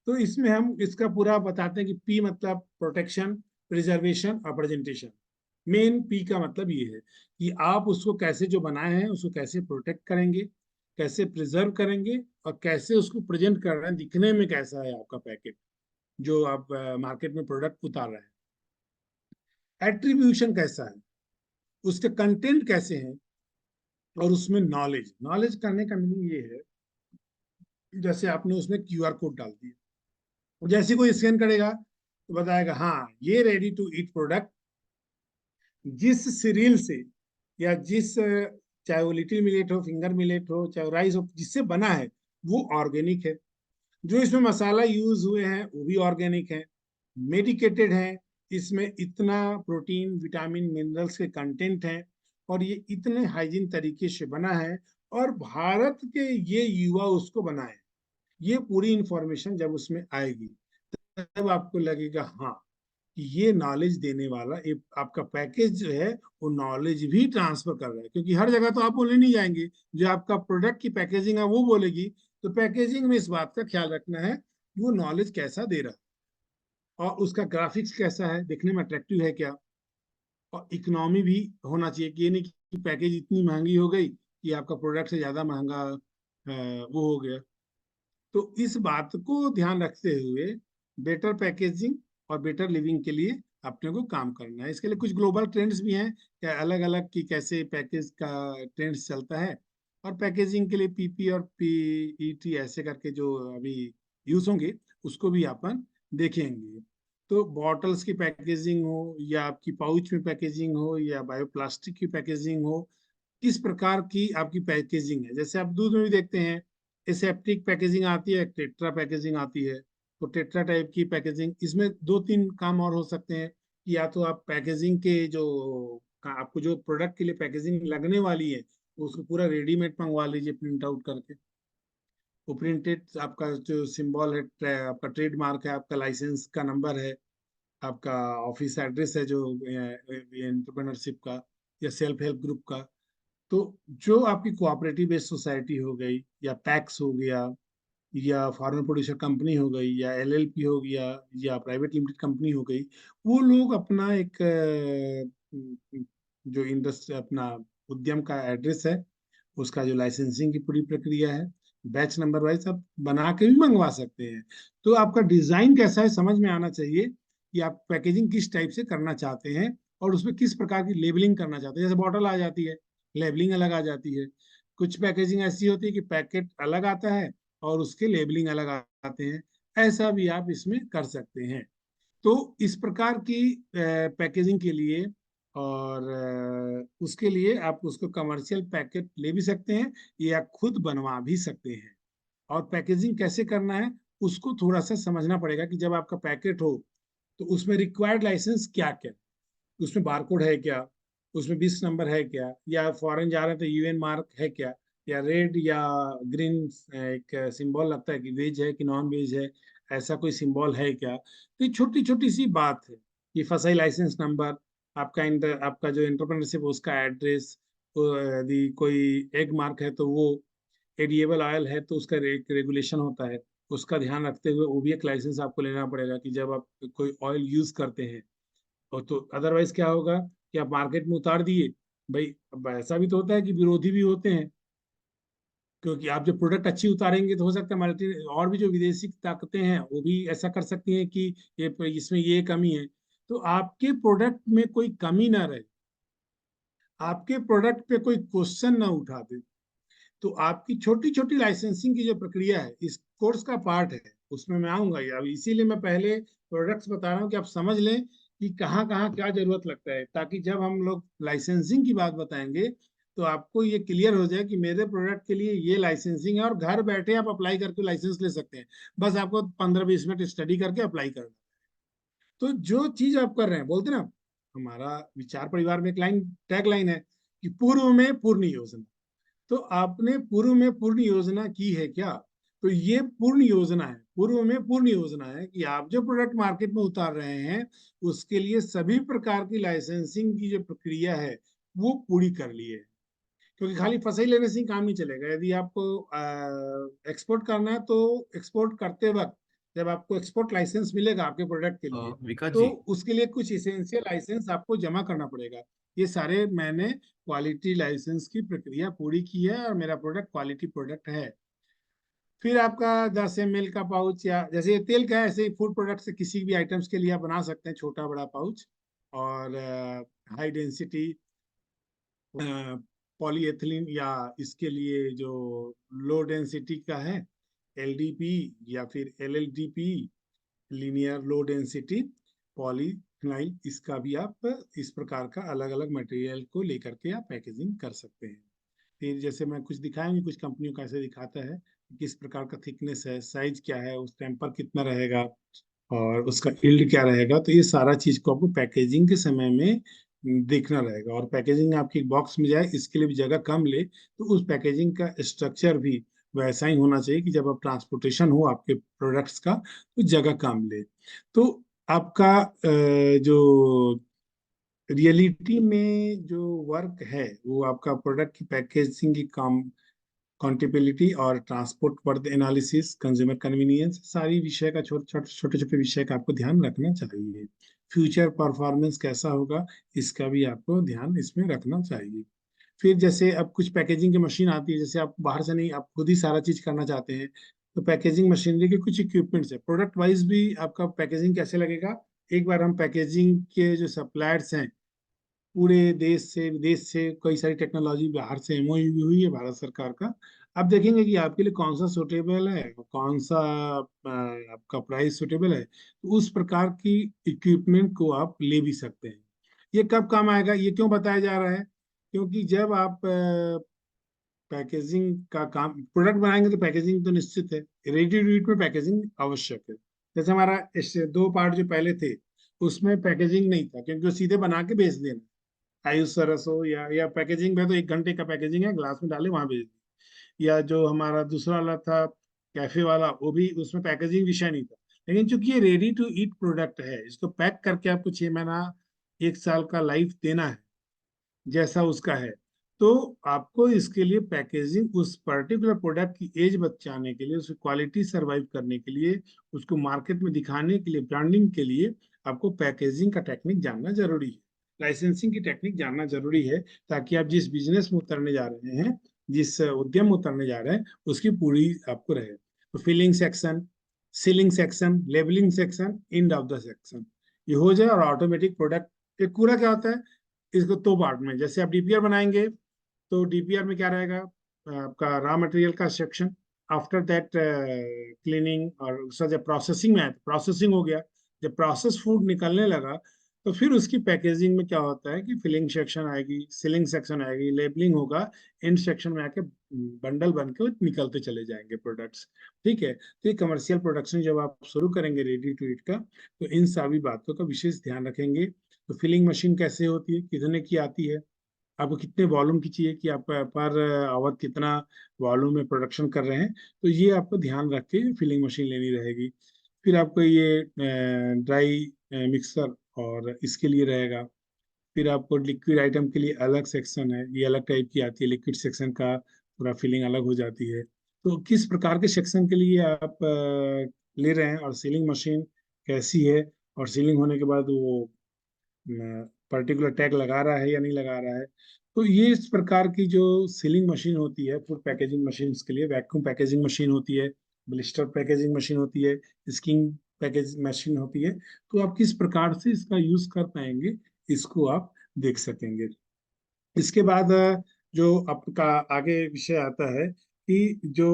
तो इसमें हम इसका पूरा बताते हैं कि पी मतलब प्रोटेक्शन, प्रिजर्वेशन और प्रेजेंटेशन। मेन पी का मतलब ये है कि आप उसको कैसे जो बनाए हैं उसको कैसे प्रोटेक्ट करेंगे, कैसे प्रिजर्व करेंगे और कैसे उसको प्रेजेंट कर रहे हैं, दिखने में कैसा है आपका पैकेट जो आप मार्केट में प्रोडक्ट उतार रहे हैं। एट्रीब्यूशन कैसा है, उसके कंटेंट कैसे हैं, और उसमें नॉलेज, नॉलेज करने का मीनिंग ये है जैसे आपने उसमें क्यूआर कोड डाल दिया, जैसे कोई स्कैन करेगा तो बताएगा हाँ ये रेडी टू ईट प्रोडक्ट जिस सीरियल से या जिस चाहे वो लिटिल मिलेट हो, फिंगर मिलेट हो, चाहे राइस हो, जिससे बना है वो ऑर्गेनिक है। जो इसमें मसाला यूज हुए हैं वो भी ऑर्गेनिक है, मेडिकेटेड है, इसमें इतना प्रोटीन विटामिन मिनरल्स के कंटेंट हैं और ये इतने हाइजीन तरीके से बना है और भारत के ये युवा उसको बनाए। ये पूरी इंफॉर्मेशन जब उसमें आएगी तब आपको लगेगा हाँ कि ये नॉलेज देने वाला एक आपका पैकेज जो है वो नॉलेज भी ट्रांसफर कर रहा है, क्योंकि हर जगह तो आप बोलने नहीं जाएंगे, जो आपका प्रोडक्ट की पैकेजिंग है वो बोलेगी। तो पैकेजिंग में इस बात का ख्याल रखना है कि वो नॉलेज कैसा दे रहा है और उसका ग्राफिक्स कैसा है, देखने में अट्रैक्टिव है क्या, और इकोनॉमी भी होना चाहिए कि ये नहीं कि पैकेज इतनी महंगी हो गई कि आपका प्रोडक्ट से ज्यादा महंगा वो हो गया। तो इस बात को ध्यान रखते हुए बेटर पैकेजिंग और बेटर लिविंग के लिए अपने को काम करना है। इसके लिए कुछ ग्लोबल ट्रेंड्स भी हैं, क्या अलग अलग की कैसे पैकेज का ट्रेंड्स चलता है, और पैकेजिंग के लिए पीपी और पीईटी ऐसे करके जो अभी यूज होंगे उसको भी अपन देखेंगे। तो बॉटल्स की पैकेजिंग हो या आपकी पाउच में पैकेजिंग हो या बायोप्लास्टिक की पैकेजिंग हो, किस प्रकार की आपकी पैकेजिंग है। जैसे आप दूध में भी देखते हैं एसेप्टिक पैकेजिंग आती है, टेट्रा पैकेजिंग आती है। तो टेट्रा टाइप की पैकेजिंग, इसमें 2-3 काम और हो सकते हैं कि या तो आप पैकेजिंग के जो आपको जो प्रोडक्ट के लिए पैकेजिंग लगने वाली है उसको पूरा रेडीमेड मंगवा लीजिए प्रिंट आउट करके। वो प्रिंटेड आपका जो सिंबल है, आपका ट्रेडमार्क है, आपका लाइसेंस का नंबर है, आपका ऑफिस एड्रेस है जो एंटरप्रेन्योरशिप का या सेल्फ हेल्प ग्रुप का। तो जो आपकी कोऑपरेटिव बेस्ड सोसाइटी हो गई या पैक्स हो गया या फार्मर प्रोड्यूसर कंपनी हो गई या एलएलपी हो गया या प्राइवेट लिमिटेड कंपनी हो गई, वो लोग अपना एक जो इंडस्ट्री अपना उद्यम का एड्रेस है, उसका जो लाइसेंसिंग की पूरी प्रक्रिया है, बैच नंबर वाइज आप बना के भी मंगवा सकते हैं। तो आपका डिजाइन कैसा है समझ में आना चाहिए कि आप पैकेजिंग किस टाइप से करना चाहते हैं और उसमें किस प्रकार की लेबलिंग करना चाहते हैं। जैसे बॉटल आ जाती है, लेबलिंग अलग आ जाती है। कुछ पैकेजिंग ऐसी होती है कि पैकेट अलग आता है और उसके लेबलिंग अलग आते हैं, ऐसा भी आप इसमें कर सकते हैं। तो इस प्रकार की पैकेजिंग के लिए और उसके लिए आप उसको कमर्शियल पैकेट ले भी सकते हैं या खुद बनवा भी सकते हैं। और पैकेजिंग कैसे करना है उसको थोड़ा सा समझना पड़ेगा कि जब आपका पैकेट हो तो उसमें रिक्वायर्ड लाइसेंस क्या क्या, उसमें बारकोड है क्या, उसमें 20 नंबर है क्या, या फॉरेन जा रहे हैं तो यूएन मार्क है क्या, या रेड या ग्रीन एक सिंबल लगता है कि वेज है कि नॉन वेज है, ऐसा कोई सिंबल है क्या। तो ये छोटी छोटी सी बात है। ये फसाई लाइसेंस नंबर, आपका आपका जो एंटरप्रेन्योरशिप उसका एड्रेस, यदि कोई एग मार्क है तो वो, एडिएबल ऑयल है तो उसका रेगुलेशन होता है, उसका ध्यान रखते हुए वो भी एक लाइसेंस आपको लेना पड़ेगा कि जब आप कोई ऑयल यूज करते हैं और तो अदरवाइज क्या होगा कि आप मार्केट में उतार दिए। भाई अब ऐसा भी तो होता है कि विरोधी भी होते हैं, क्योंकि आप जब प्रोडक्ट अच्छी उतारेंगे तो हो सकता है मल्टी और भी जो विदेशी ताकतें हैं वो भी ऐसा कर सकती हैं कि ये इसमें ये कमी है। तो आपके प्रोडक्ट में कोई कमी ना रहे, आपके प्रोडक्ट पे कोई क्वेश्चन ना उठा दे, तो आपकी छोटी छोटी लाइसेंसिंग की जो प्रक्रिया है इस कोर्स का पार्ट है, उसमें मैं आऊंगा। अब इसीलिए मैं पहले प्रोडक्ट्स बता रहा हूँ कि आप समझ लें कि कहाँ कहाँ क्या जरूरत लगता है, ताकि जब हम लोग लाइसेंसिंग की बात बताएंगे तो आपको ये क्लियर हो जाए कि मेरे प्रोडक्ट के लिए ये लाइसेंसिंग है और घर बैठे आप अप्लाई करके लाइसेंस ले सकते हैं। बस आपको 15-20 मिनट स्टडी करके अप्लाई करना। तो जो चीज आप कर रहे हैं, बोलते ना, हमारा विचार परिवार में एक लाइन, टैग लाइन है कि पूर्व में पूर्ण योजना। तो आपने पूर्व में पूर्ण योजना की है क्या? तो ये पूर्ण योजना है, पूर्व में पूर्ण योजना है कि आप जो प्रोडक्ट मार्केट में उतार रहे हैं उसके लिए सभी प्रकार की लाइसेंसिंग की जो प्रक्रिया है वो पूरी कर ली है। क्योंकि खाली फसई लेने से ही काम नहीं चलेगा। यदि आपको एक्सपोर्ट करना है तो एक्सपोर्ट करते वक्त जब आपको एक्सपोर्ट लाइसेंस मिलेगा आपके प्रोडक्ट के लिए, विकास तो जी। उसके लिए कुछ इसेंशियल लाइसेंस आपको जमा करना पड़ेगा। ये सारे मैंने क्वालिटी लाइसेंस की प्रक्रिया पूरी की है और मेरा प्रोडक्ट क्वालिटी प्रोडक्ट है। फिर आपका 10 ml का पाउच, या जैसे ये तेल का है ऐसे ही फूड प्रोडक्ट से किसी भी आइटम्स के लिए आप बना सकते हैं छोटा बड़ा पाउच। और हाई डेंसिटी पॉलीएथिलीन, या इसके लिए जो लो डेंसिटी का है एलडीपी या फिर एलएलडीपी, लीनियर लो डेंसिटी पॉलीफिनाइल, इसका भी आप इस प्रकार का अलग अलग मटेरियल को लेकर के आप पैकेजिंग कर सकते हैं। फिर जैसे मैं कुछ दिखाएंगे, कुछ कंपनियों का ऐसे दिखाता है कि किस प्रकार का थिकनेस है, साइज क्या है, उस टेम्पर कितना रहेगा और उसका यील्ड क्या रहेगा। तो ये सारा चीज को आपको पैकेजिंग के समय में देखना रहेगा। और पैकेजिंग आपकी बॉक्स में जाए इसके लिए भी जगह कम ले, तो उस पैकेजिंग का स्ट्रक्चर भी वैसा ही होना चाहिए कि जब आप ट्रांसपोर्टेशन हो आपके प्रोडक्ट्स का तो जगह कम ले। तो आपका जो रियलिटी में जो वर्क है वो आपका प्रोडक्ट की पैकेजिंग की काम, काउंटेबिलिटी और transport worth analysis, consumer convenience, सारी विषय का छोटे छोटे छोटे विषय का आपको ध्यान रखना चाहिए। फ्यूचर परफॉर्मेंस कैसा होगा इसका भी आपको ध्यान इसमें रखना चाहिए। फिर जैसे अब कुछ पैकेजिंग की मशीन आती है, जैसे आप बाहर से नहीं, आप खुद ही सारा चीज करना चाहते हैं, तो पैकेजिंग मशीनरी के कुछ इक्विपमेंट्स है। प्रोडक्ट वाइज भी आपका पैकेजिंग कैसे लगेगा, एक बार हम पैकेजिंग के जो सप्लायर्स हैं पूरे देश से विदेश से कई सारी टेक्नोलॉजी बाहर से एमओयू भी हुई है भारत सरकार का। अब देखेंगे कि आपके लिए कौन सा सुटेबल है, कौन सा आपका प्राइस सुटेबल है, तो उस प्रकार की इक्विपमेंट को आप ले भी सकते हैं। ये कब काम आएगा, ये क्यों बताया जा रहा है? क्योंकि जब आप पैकेजिंग का काम प्रोडक्ट बनाएंगे तो पैकेजिंग तो निश्चित है, रेडी टू ईट में पैकेजिंग आवश्यक है। जैसे हमारा इस 2 पार्ट जो पहले थे उसमें पैकेजिंग नहीं था, क्योंकि वो सीधे बना के बेच देना। आयुष सरस हो या पैकेजिंग में तो 1 घंटे का पैकेजिंग है, ग्लास में डाले वहां भेज दी। या जो हमारा दूसरा वाला था कैफे वाला, वो भी उसमें पैकेजिंग विषय नहीं था। लेकिन चूंकि ये रेडी टू ईट प्रोडक्ट है, इसको पैक करके आपको 6 महीना 1 साल का लाइफ देना है जैसा उसका है, तो आपको इसके लिए पैकेजिंग उस पर्टिकुलर प्रोडक्ट की एज बचाने के लिए, उसकी क्वालिटी सरवाइव करने के लिए, उसको मार्केट में दिखाने के लिए, ब्रांडिंग के लिए आपको पैकेजिंग का टेक्निक जानना जरूरी है, लाइसेंसिंग की टेक्निक जानना जरूरी है, ताकि आप जिस बिजनेस में उतरने जा रहे हैं, जिस उद्यम में उतरने जा रहे हैं, उसकी पूरी आपको रहे। तो filling section, sealing section, labelling section, end of the section, ये हो जाए और ऑटोमेटिक प्रोडक्ट। एक पूरा क्या होता है, इसको 2 पार्ट में, जैसे आप डीपीआर बनाएंगे तो डीपीआर में क्या रहेगा, आपका रॉ मटेरियल का सेक्शन, आफ्टर दैट क्लीनिंग, और उसका जब प्रोसेसिंग में आया, प्रोसेसिंग हो गया, जब प्रोसेस फूड निकलने लगा तो फिर उसकी पैकेजिंग में क्या होता है कि फिलिंग सेक्शन आएगी, सीलिंग सेक्शन आएगी, लेबलिंग होगा, एंड सेक्शन में आके बंडल बन के निकलते चले जाएंगे प्रोडक्ट्स। ठीक है, तो ये कमर्शियल प्रोडक्शन जब आप शुरू करेंगे रेडी टू ईट का, तो इन सभी बातों का विशेष ध्यान रखेंगे। तो फिलिंग मशीन कैसे होती है, कितने की आती है, आपको कितने वॉल्यूम की चाहिए, कि आप पर आवर कितना वॉल्यूम में प्रोडक्शन कर रहे हैं, तो ये आपको ध्यान रख के फिलिंग मशीन लेनी रहेगी। फिर आपको ये ड्राई मिक्सर और इसके लिए रहेगा। फिर आपको लिक्विड आइटम के लिए अलग सेक्शन है, ये अलग टाइप की आती है, लिक्विड सेक्शन का पूरा फिलिंग अलग हो जाती है। तो किस प्रकार के सेक्शन के लिए आप ले रहे हैं, और सीलिंग मशीन कैसी है, और सीलिंग होने के बाद वो पर्टिकुलर टैग लगा रहा है या नहीं लगा रहा है। तो ये इस प्रकार की जो सीलिंग मशीन होती है फूड पैकेजिंग मशीन के लिए, वैक्यूम पैकेजिंग मशीन होती है, ब्लिस्टर पैकेजिंग मशीन होती है, स्किन पैकेज मशीन होती है। तो आप किस प्रकार से इसका यूज कर पाएंगे, इसको आप देख सकेंगे। इसके बाद जो आपका आगे विषय आता है कि जो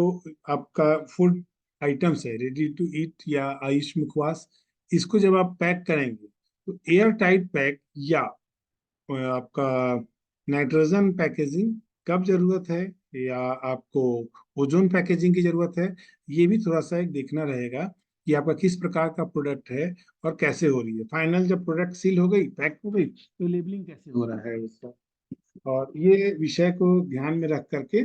आपका फूड आइटम्स है, रेडी टू ईट या आयुष मुखवास, इसको जब आप पैक करेंगे तो एयर टाइट पैक या आपका नाइट्रोजन पैकेजिंग कब जरूरत है, या आपको ओजोन पैकेजिंग की जरूरत है, ये भी थोड़ा सा एक देखना रहेगा कि आपका किस प्रकार का प्रोडक्ट है और कैसे हो रही है। फाइनल जब प्रोडक्ट सील हो गई, पैक हो गई, तो लेबलिंग कैसे हो रहा है उसका। और ये विषय को ध्यान में रख करके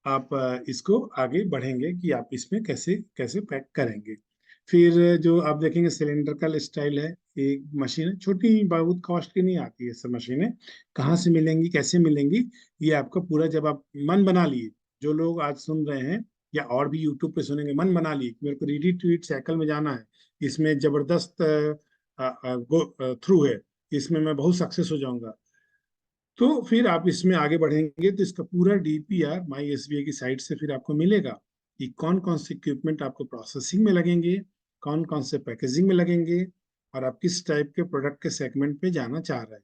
आप इसको आगे बढ़ेंगे कि आप इसमें कैसे कैसे पैक करेंगे। फिर जो आप देखेंगे सिलेंड्रिकल स्टाइल है, एक मशीन है, छोटी बहुत कॉस्ट की नहीं आती है सब मशीनें। कहाँ से मिलेंगी, कैसे मिलेंगी, ये आपका पूरा जब आप मन बना लिए, जो लोग आज सुन रहे हैं या और भी यूट्यूब पे सुनेंगे, मन बना लिए कि मेरे को रेडी टू ईट साइकिल में जाना है, इसमें जबरदस्त थ्रू है, इसमें मैं बहुत सक्सेस हो जाऊंगा, तो फिर आप इसमें आगे बढ़ेंगे तो इसका पूरा डीपीआर माई एसबीआई की साइट से फिर आपको मिलेगा कि कौन कौन से इक्विपमेंट आपको प्रोसेसिंग में लगेंगे, कौन कौन से पैकेजिंग में लगेंगे, और आप किस टाइप के प्रोडक्ट के सेगमेंट में जाना चाह रहे हैं।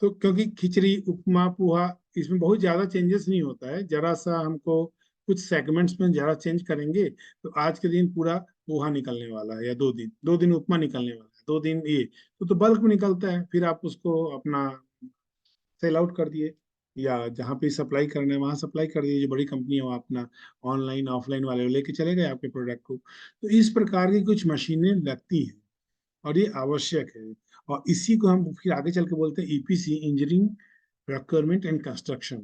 तो क्योंकि खिचड़ी उपमा पोहा इसमें बहुत ज्यादा चेंजेस नहीं होता है, जरा सा हमको कुछ सेगमेंट्स में जरा चेंज करेंगे तो आज के दिन पूरा पोहा निकलने वाला है, या 2 दिन, 2 दिन उपमा निकलने वाला है, 2 दिन ये, तो बल्क में निकलता है, फिर आप उसको अपना सेल आउट कर दिए, या जहाँ पे सप्लाई करना है वहां सप्लाई कर दिए, जो बड़ी कंपनी है वो अपना ऑनलाइन ऑफलाइन वाले लेके चले गए आपके प्रोडक्ट को। तो इस प्रकार की कुछ मशीनें लगती हैं और ये आवश्यक है। और इसी को हम फिर आगे चल के बोलते हैं EPC, engineering procurement and construction,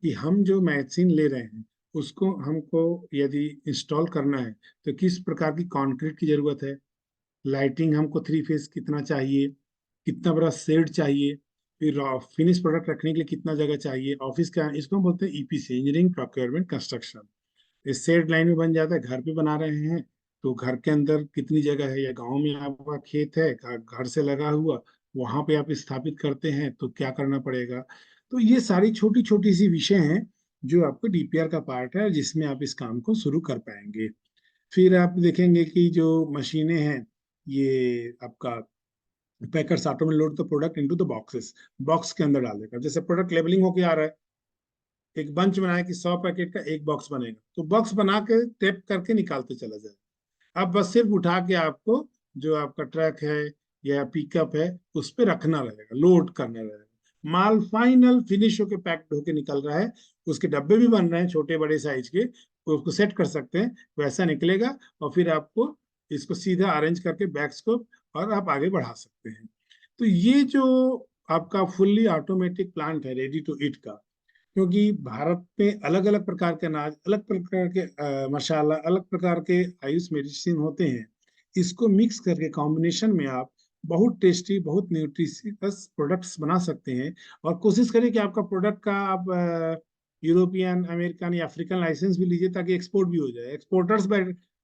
कि हम जो मशीन ले रहे हैं उसको हमको यदि इंस्टॉल करना है तो किस प्रकार की कंक्रीट की जरूरत है, लाइटिंग हमको 3 फेज कितना चाहिए, कितना बड़ा शेड चाहिए, फिर फिनिश प्रोडक्ट रखने के लिए कितना जगह चाहिए, ऑफिस का, इसको हम बोलते हैं ईपीसी, इंजीनियरिंग प्रोक्योरमेंट कंस्ट्रक्शन। इस शेड लाइन में बन जाता है, घर पे बना रहे हैं तो घर के अंदर कितनी जगह है, या गांव में आपका खेत है घर से लगा हुआ, वहां पे आप स्थापित करते हैं तो क्या करना पड़ेगा। तो ये सारी छोटी छोटी सी विषय हैं जो आपको डीपीआर का पार्ट है, जिसमें आप इस काम को शुरू कर पाएंगे। फिर आप देखेंगे कि जो मशीनें हैं, ये आपका पैकर्स ऑटो में load the product into the boxes, box के अंदर डाल देगा। जैसे प्रोडक्ट लेबलिंग होके आ रहा है, एक बंच बनाया कि 100 पैकेट का एक बॉक्स बनेगा, तो बॉक्स बना के टेप करके निकालते चला जाए। अब बस सिर्फ उठा के आपको जो आपका ट्रक है या पिकअप है उस पर रखना रहेगा, लोड करना रहेगा, माल फाइनल फिनिश होके पैक्ड होके निकल रहा है। उसके डब्बे भी बन रहे हैं छोटे बड़े साइज के, तो उसको सेट कर सकते हैं, वैसा निकलेगा। और फिर आपको इसको सीधा अरेंज करके बैग्स को और आप आगे बढ़ा सकते हैं। तो ये जो आपका फुल्ली ऑटोमेटिक प्लांट है रेडी टू ईट का, क्योंकि भारत में अलग अलग प्रकार के अनाज, अलग प्रकार के मसाला, अलग प्रकार के आयुष मेडिसिन होते हैं, इसको मिक्स करके कॉम्बिनेशन में आप बहुत टेस्टी, बहुत न्यूट्रिशियस प्रोडक्ट्स बना सकते हैं। और कोशिश करें कि आपका प्रोडक्ट का आप यूरोपियन, अमेरिकन या अफ्रीकन लाइसेंस भी लीजिए, ताकि एक्सपोर्ट भी हो जाए। एक्सपोर्टर्स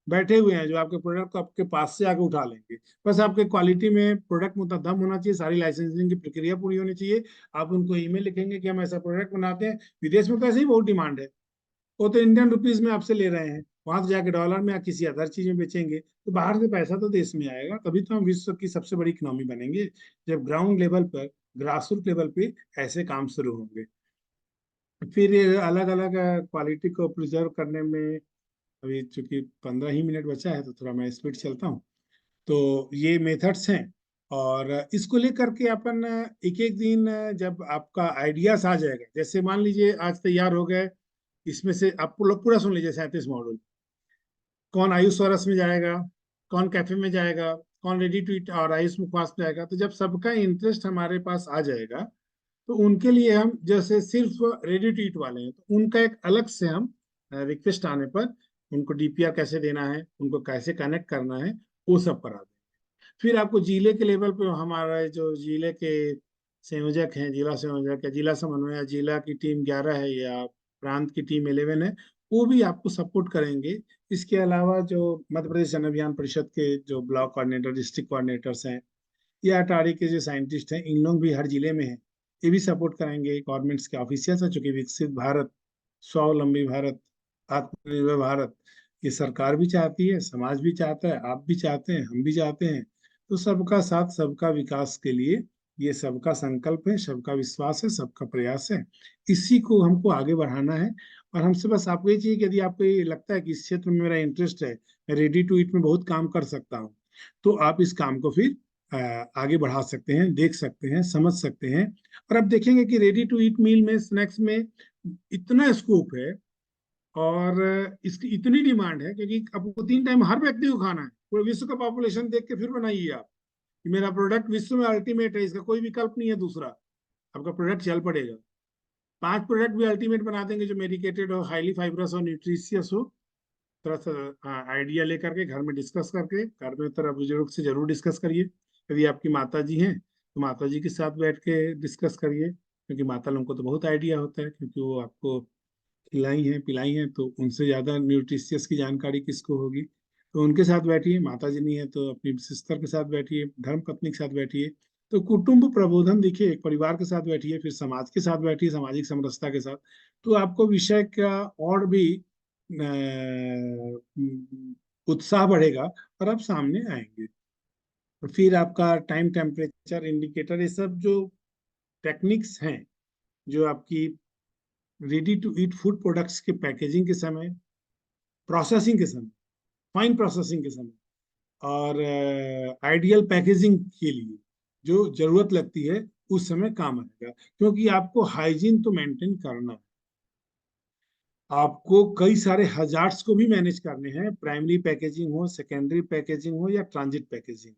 बैठे हुए हैं जो आपके प्रोडक्ट को आपके पास से आके उठा लेंगे। बस आपके क्वालिटी में, प्रोडक्ट में उतना दम होना चाहिए, सारी लाइसेंसिंग की प्रक्रिया पूरी होनी चाहिए। आप उनको ईमेल लिखेंगे कि हम ऐसा प्रोडक्ट बनाते हैं, विदेश में तो ऐसे ही बहुत डिमांड है, वो तो इंडियन रुपीज में आपसे ले रहे हैं, वहां तो जाके डॉलर में या किसी अदर चीज में बेचेंगे, तो बाहर से पैसा तो देश में आएगा, तभी तो हम विश्व की सबसे बड़ी इकोनॉमी बनेंगे, जब ग्राउंड लेवल पर, ग्रासरूट लेवल पे ऐसे काम शुरू होंगे। फिर अलग अलग क्वालिटी को प्रिजर्व करने में, अभी चूंकि 15 ही मिनट बचा है तो थोड़ा मैं स्पीड चलता हूँ। तो ये मेथड्स हैं, और इसको लेकर के अपन एक एक दिन जब आपका आइडियाज आ जाएगा, जैसे मान लीजिए आज तैयार हो गए, इसमें से आप लोग पूरा सुन लीजिए 37 मॉडल, कौन आयुष वारस में जाएगा, कौन कैफे में जाएगा, कौन रेडी टू ईट और आयुष मुखवास में जाएगा। तो जब सबका इंटरेस्ट हमारे पास आ जाएगा तो उनके लिए हम, जैसे सिर्फ रेडी टू ईट वाले हैं तो उनका एक अलग से हम रिक्वेस्ट आने पर उनको डीपीआर कैसे देना है, उनको कैसे कनेक्ट करना है, वो सब करा दें। फिर आपको जिले के लेवल पे हमारा जो जिले के संयोजक हैं, जिला संयोजक या जिला समन्वय, या जिला की टीम 11 है या प्रांत की टीम 11 है, वो भी आपको सपोर्ट करेंगे। इसके अलावा जो मध्य प्रदेश जन अभियान परिषद के जो ब्लॉक कोऑर्डिनेटर, डिस्ट्रिक्ट कोऑर्डिनेटर्स हैं, ये अटारी के जो साइंटिस्ट हैं इन लोग भी हर जिले में हैं, ये भी सपोर्ट करेंगे। गवर्नमेंट्स के ऑफिशियल्स है, चूंकि विकसित भारत, स्वावलंबी भारत, आत्मनिर्भर भारत ये सरकार भी चाहती है, समाज भी चाहता है, आप भी चाहते हैं, हम भी चाहते हैं। तो सबका साथ सबका विकास के लिए ये सबका संकल्प है, सबका विश्वास है, सबका प्रयास है। इसी को हमको आगे बढ़ाना है। और हमसे बस आपको ये चाहिए कि यदि आपको ये लगता है कि इस क्षेत्र में मेरा इंटरेस्ट है, मैं रेडी टू ईट में बहुत काम कर सकता हूँ, तो आप इस काम को फिर आगे बढ़ा सकते हैं, देख सकते हैं, समझ सकते हैं। और अब देखेंगे कि रेडी टू ईट मील में, स्नैक्स में इतना स्कोप है और इसकी इतनी डिमांड है, क्योंकि आपको 3 टाइम हर व्यक्ति को खाना है। पूरे विश्व का पॉपुलेशन देख के फिर बनाइए आप कि मेरा प्रोडक्ट विश्व में अल्टीमेट है, इसका कोई विकल्प नहीं है दूसरा, आपका प्रोडक्ट चल पड़ेगा। 5 प्रोडक्ट भी अल्टीमेट बना देंगे जो मेडिकेटेड हो, हाईली फाइब्रस और न्यूट्रिशियस हो। थोड़ा सा आइडिया लेकर के घर में डिस्कस करके, घर में तरह बुजुर्ग से जरूर डिस्कस करिए। यदि आपकी माता जी हैं तो माता जी के साथ बैठ के डिस्कस करिए, क्योंकि माता लोगों को तो बहुत आइडिया होता है, क्योंकि वो आपको खिलाई हैं पिलाई हैं, तो उनसे ज्यादा न्यूट्रिशियस की जानकारी किसको होगी। तो उनके साथ बैठिए, माता जी नहीं है तो अपनी सिस्टर के साथ बैठिए, धर्म पत्नी के साथ बैठिए। तो कुटुंब प्रबोधन देखिए, एक परिवार के साथ बैठिए, फिर समाज के साथ बैठिए, सामाजिक समरसता के साथ। तो आपको विषय का और भी उत्साह बढ़ेगा और आप सामने आएंगे। और फिर आपका टाइम, टेम्परेचर इंडिकेटर, ये सब जो टेक्निक्स हैं, जो आपकी ready to eat food products के पैकेजिंग के समय, प्रोसेसिंग के समय, फाइन प्रोसेसिंग के समय और आइडियल पैकेजिंग के लिए जो जरूरत लगती है उस समय काम आएगा। क्योंकि आपको हाइजीन तो मेंटेन करना है, आपको कई सारे हजार्ड्स को भी मैनेज करने हैं, प्राइमरी पैकेजिंग हो, सेकेंडरी पैकेजिंग हो या ट्रांजिट पैकेजिंग,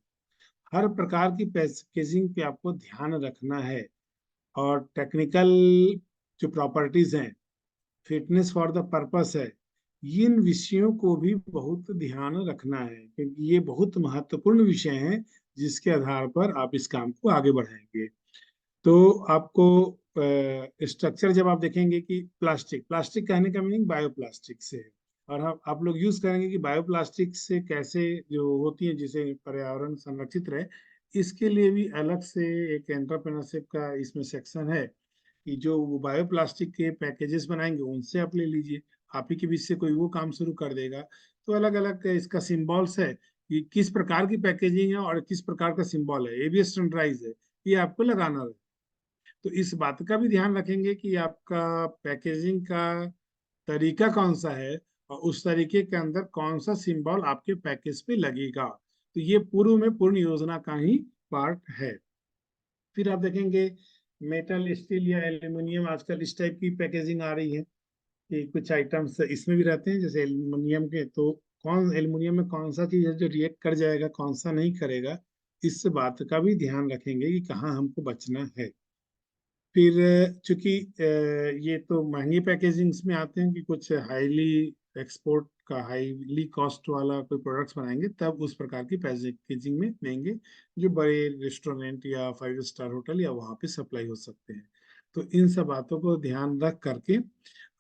हर प्रकार की पैकेजिंग पे आपको ध्यान रखना है। और टेक्निकल जो प्रॉपर्टीज हैं, फिटनेस फॉर द पर्पस है, इन विषयों को भी बहुत ध्यान रखना है, क्योंकि ये बहुत महत्वपूर्ण विषय हैं जिसके आधार पर आप इस काम को आगे बढ़ाएंगे। तो आपको स्ट्रक्चर जब आप देखेंगे कि प्लास्टिक, प्लास्टिक कहने का मीनिंग बायोप्लास्टिक से है, और हम आप लोग यूज करेंगे कि बायोप्लास्टिक से कैसे जो होती है जिसे पर्यावरण संरक्षित रहे, इसके लिए भी अलग से एक एंटरप्रेन्योरशिप का इसमें सेक्शन है कि जो वो बायोप्लास्टिक के पैकेजेस बनाएंगे उनसे आप ले लीजिए, आप ही के बीच से कोई वो काम शुरू कर देगा। तो अलग अलग इसका सिंबल्स है कि किस प्रकार की पैकेजिंग है और किस प्रकार का सिंबल है, एबीएस स्टैंडर्डाइज है, ये आपको लगाना है। तो इस बात का भी ध्यान रखेंगे कि आपका पैकेजिंग का तरीका कौन सा है और उस तरीके के अंदर कौन सा सिंबल आपके पैकेज पे लगेगा। तो ये पूर्व में पूर्ण योजना का ही पार्ट है। फिर आप देखेंगे मेटल, स्टील या एल्यूमिनियम, आजकल इस टाइप की पैकेजिंग आ रही है कि कुछ आइटम्स इसमें भी रहते हैं जैसे एल्यूमिनियम के। तो कौन एल्यूमिनियम में कौन सा चीज है जो रिएक्ट कर जाएगा, कौन सा नहीं करेगा, इस बात का भी ध्यान रखेंगे कि कहाँ हमको बचना है। फिर चूंकि ये तो महंगी पैकेजिंग्स में आते हैं कि कुछ हाईली एक्सपोर्ट का, हाईली कॉस्ट वाला कोई प्रोडक्ट्स बनाएंगे, तब उस प्रकार की पैकेजिंग में देंगे जो बड़े रेस्टोरेंट या 5 स्टार होटल या वहाँ पे सप्लाई हो सकते हैं। तो इन सब बातों को ध्यान रख करके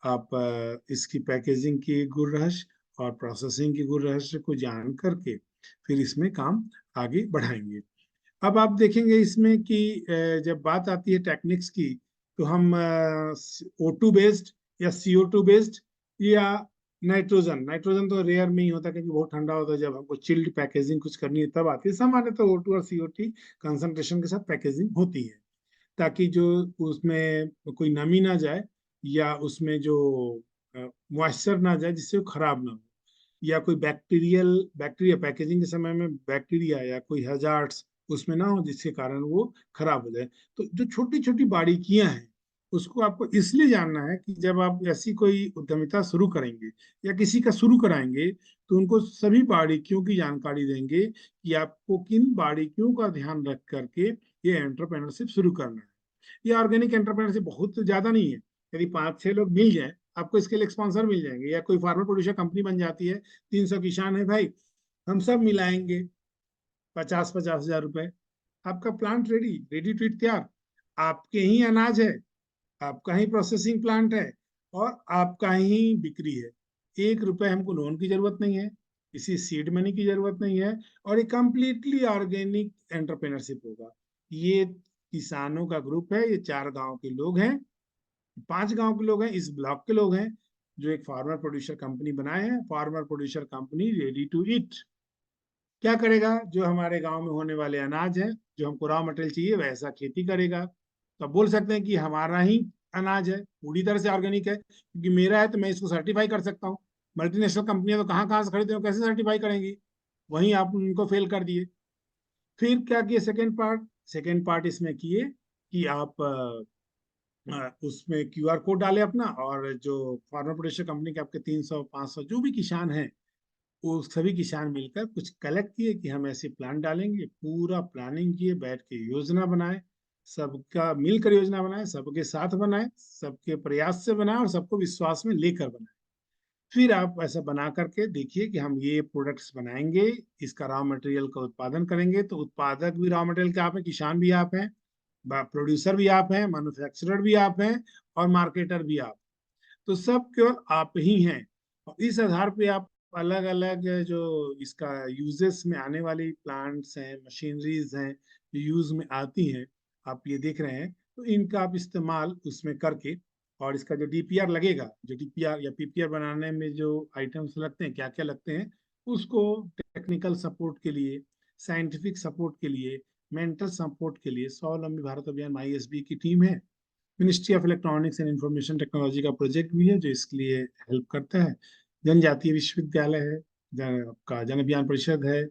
आप इसकी पैकेजिंग की गुण रहस्य और प्रोसेसिंग की गुण रहस्य को जान करके फिर इसमें काम आगे बढ़ाएंगे। अब आप देखेंगे इसमें कि जब बात आती है टेक्निक्स की, तो हम O2 बेस्ड या CO2 बेस्ड या नाइट्रोजन, नाइट्रोजन तो रेयर में ही होता है क्योंकि बहुत ठंडा होता है, जब हमको चिल्ड पैकेजिंग कुछ करनी है तब आती है। सामान्य तो O2 और CO2 कंसंट्रेशन के साथ पैकेजिंग होती है, ताकि जो उसमें कोई नमी ना जाए या उसमें जो मॉइस्चर ना जाए जिससे वो खराब ना हो, या कोई बैक्टीरिया पैकेजिंग के समय में बैक्टीरिया या कोई हैजार्ड्स उसमें ना हो जिसके कारण वो खराब हो जाए। तो जो छोटी छोटी बारीकियां हैं उसको आपको इसलिए जानना है कि जब आप ऐसी कोई उद्यमिता शुरू करेंगे या किसी का शुरू कराएंगे तो उनको सभी बारीकियों की जानकारी देंगे कि आपको किन बारीकियों का ध्यान रख करके ये एंटरप्रेन्योरशिप शुरू करना है। ये ऑर्गेनिक एंटरप्रेन्योरशिप बहुत ज्यादा नहीं है, यदि 5-6 लोग मिल जाए आपको इसके लिए स्पॉन्सर मिल जाएंगे, या कोई फार्मर प्रोड्यूसर कंपनी बन जाती है, 300 किसान है भाई, हम सब मिलाएंगे 50-50 हजार रुपए, आपका plant ready, ready to eat तैयार, आपके ही अनाज है, आपका ही प्रोसेसिंग प्लांट है और आपका ही बिक्री है। 1 रुपए हमको लोन की जरूरत नहीं है, इसी सीड मनी की जरूरत नहीं है, और ये कंप्लीटली ऑर्गेनिक एंटरप्रेन्योरशिप होगा। ये किसानों का ग्रुप है, ये 4 गांव के लोग हैं, 5 गांव के लोग हैं, इस ब्लॉक के लोग हैं, जो एक फार्मर प्रोड्यूसर कंपनी बनाए हैं, farmer producer company ready to eat. क्या करेगा, जो हमारे गांव में होने वाले अनाज है, जो हमको रॉ मटेरियल चाहिए वैसा खेती करेगा। तो आप बोल सकते हैं कि हमारा ही अनाज है, पूरी तरह से ऑर्गेनिक है, क्योंकि मेरा है तो मैं इसको सर्टिफाई कर सकता हूँ। मल्टीनेशनल कंपनियां तो कहाँ कहाँ से खरीदते हो, कैसे सर्टिफाई करेंगी? वहीं आप उनको फेल कर दिए। फिर क्या किए, सेकेंड पार्ट इसमें किए कि आप उसमें क्यूआर कोड डाले अपना, और जो फार्मर प्रोड्यूसर कंपनी के आपके 300 500 जो भी किसान हैं, वो सभी किसान मिलकर कुछ कलेक्ट किए कि हम ऐसे प्लान डालेंगे, पूरा प्लानिंग किए, बैठ के योजना बनाए, सबका मिलकर योजना बनाए, सबके साथ बनाए, सबके प्रयास से बनाए, और सबको विश्वास में लेकर बनाए। फिर आप ऐसा बना करके देखिए कि हम ये प्रोडक्ट्स बनाएंगे, इसका रॉ मटेरियल का उत्पादन करेंगे। तो उत्पादक भी रॉ मटेरियल के आप हैं, किसान भी आप हैं, प्रोड्यूसर भी आप हैं, मैन्युफैक्चरर भी आप हैं, और मार्केटर भी आप। तो सब केवल आप ही हैं। और इस आधार पे आप अलग अलग जो इसका यूजेस में आने वाली प्लांट्स हैं, मशीनरीज हैं, जो यूज में आती हैं, आप ये देख रहे हैं, तो इनका आप इस्तेमाल उसमें करके, और इसका जो डीपीआर लगेगा, जो डीपीआर या पीपीआर बनाने में जो आइटम्स लगते हैं, क्या क्या लगते हैं, उसको टेक्निकल सपोर्ट के लिए, साइंटिफिक सपोर्ट के लिए, मेंटल सपोर्ट के लिए स्वावलंबी भारत अभियान ISB की टीम है। Ministry of electronics and information technology का प्रोजेक्ट भी है जो इसके लिए हेल्प करता है। जनजातीय विश्वविद्यालय है, आपका जन अभियान परिषद है,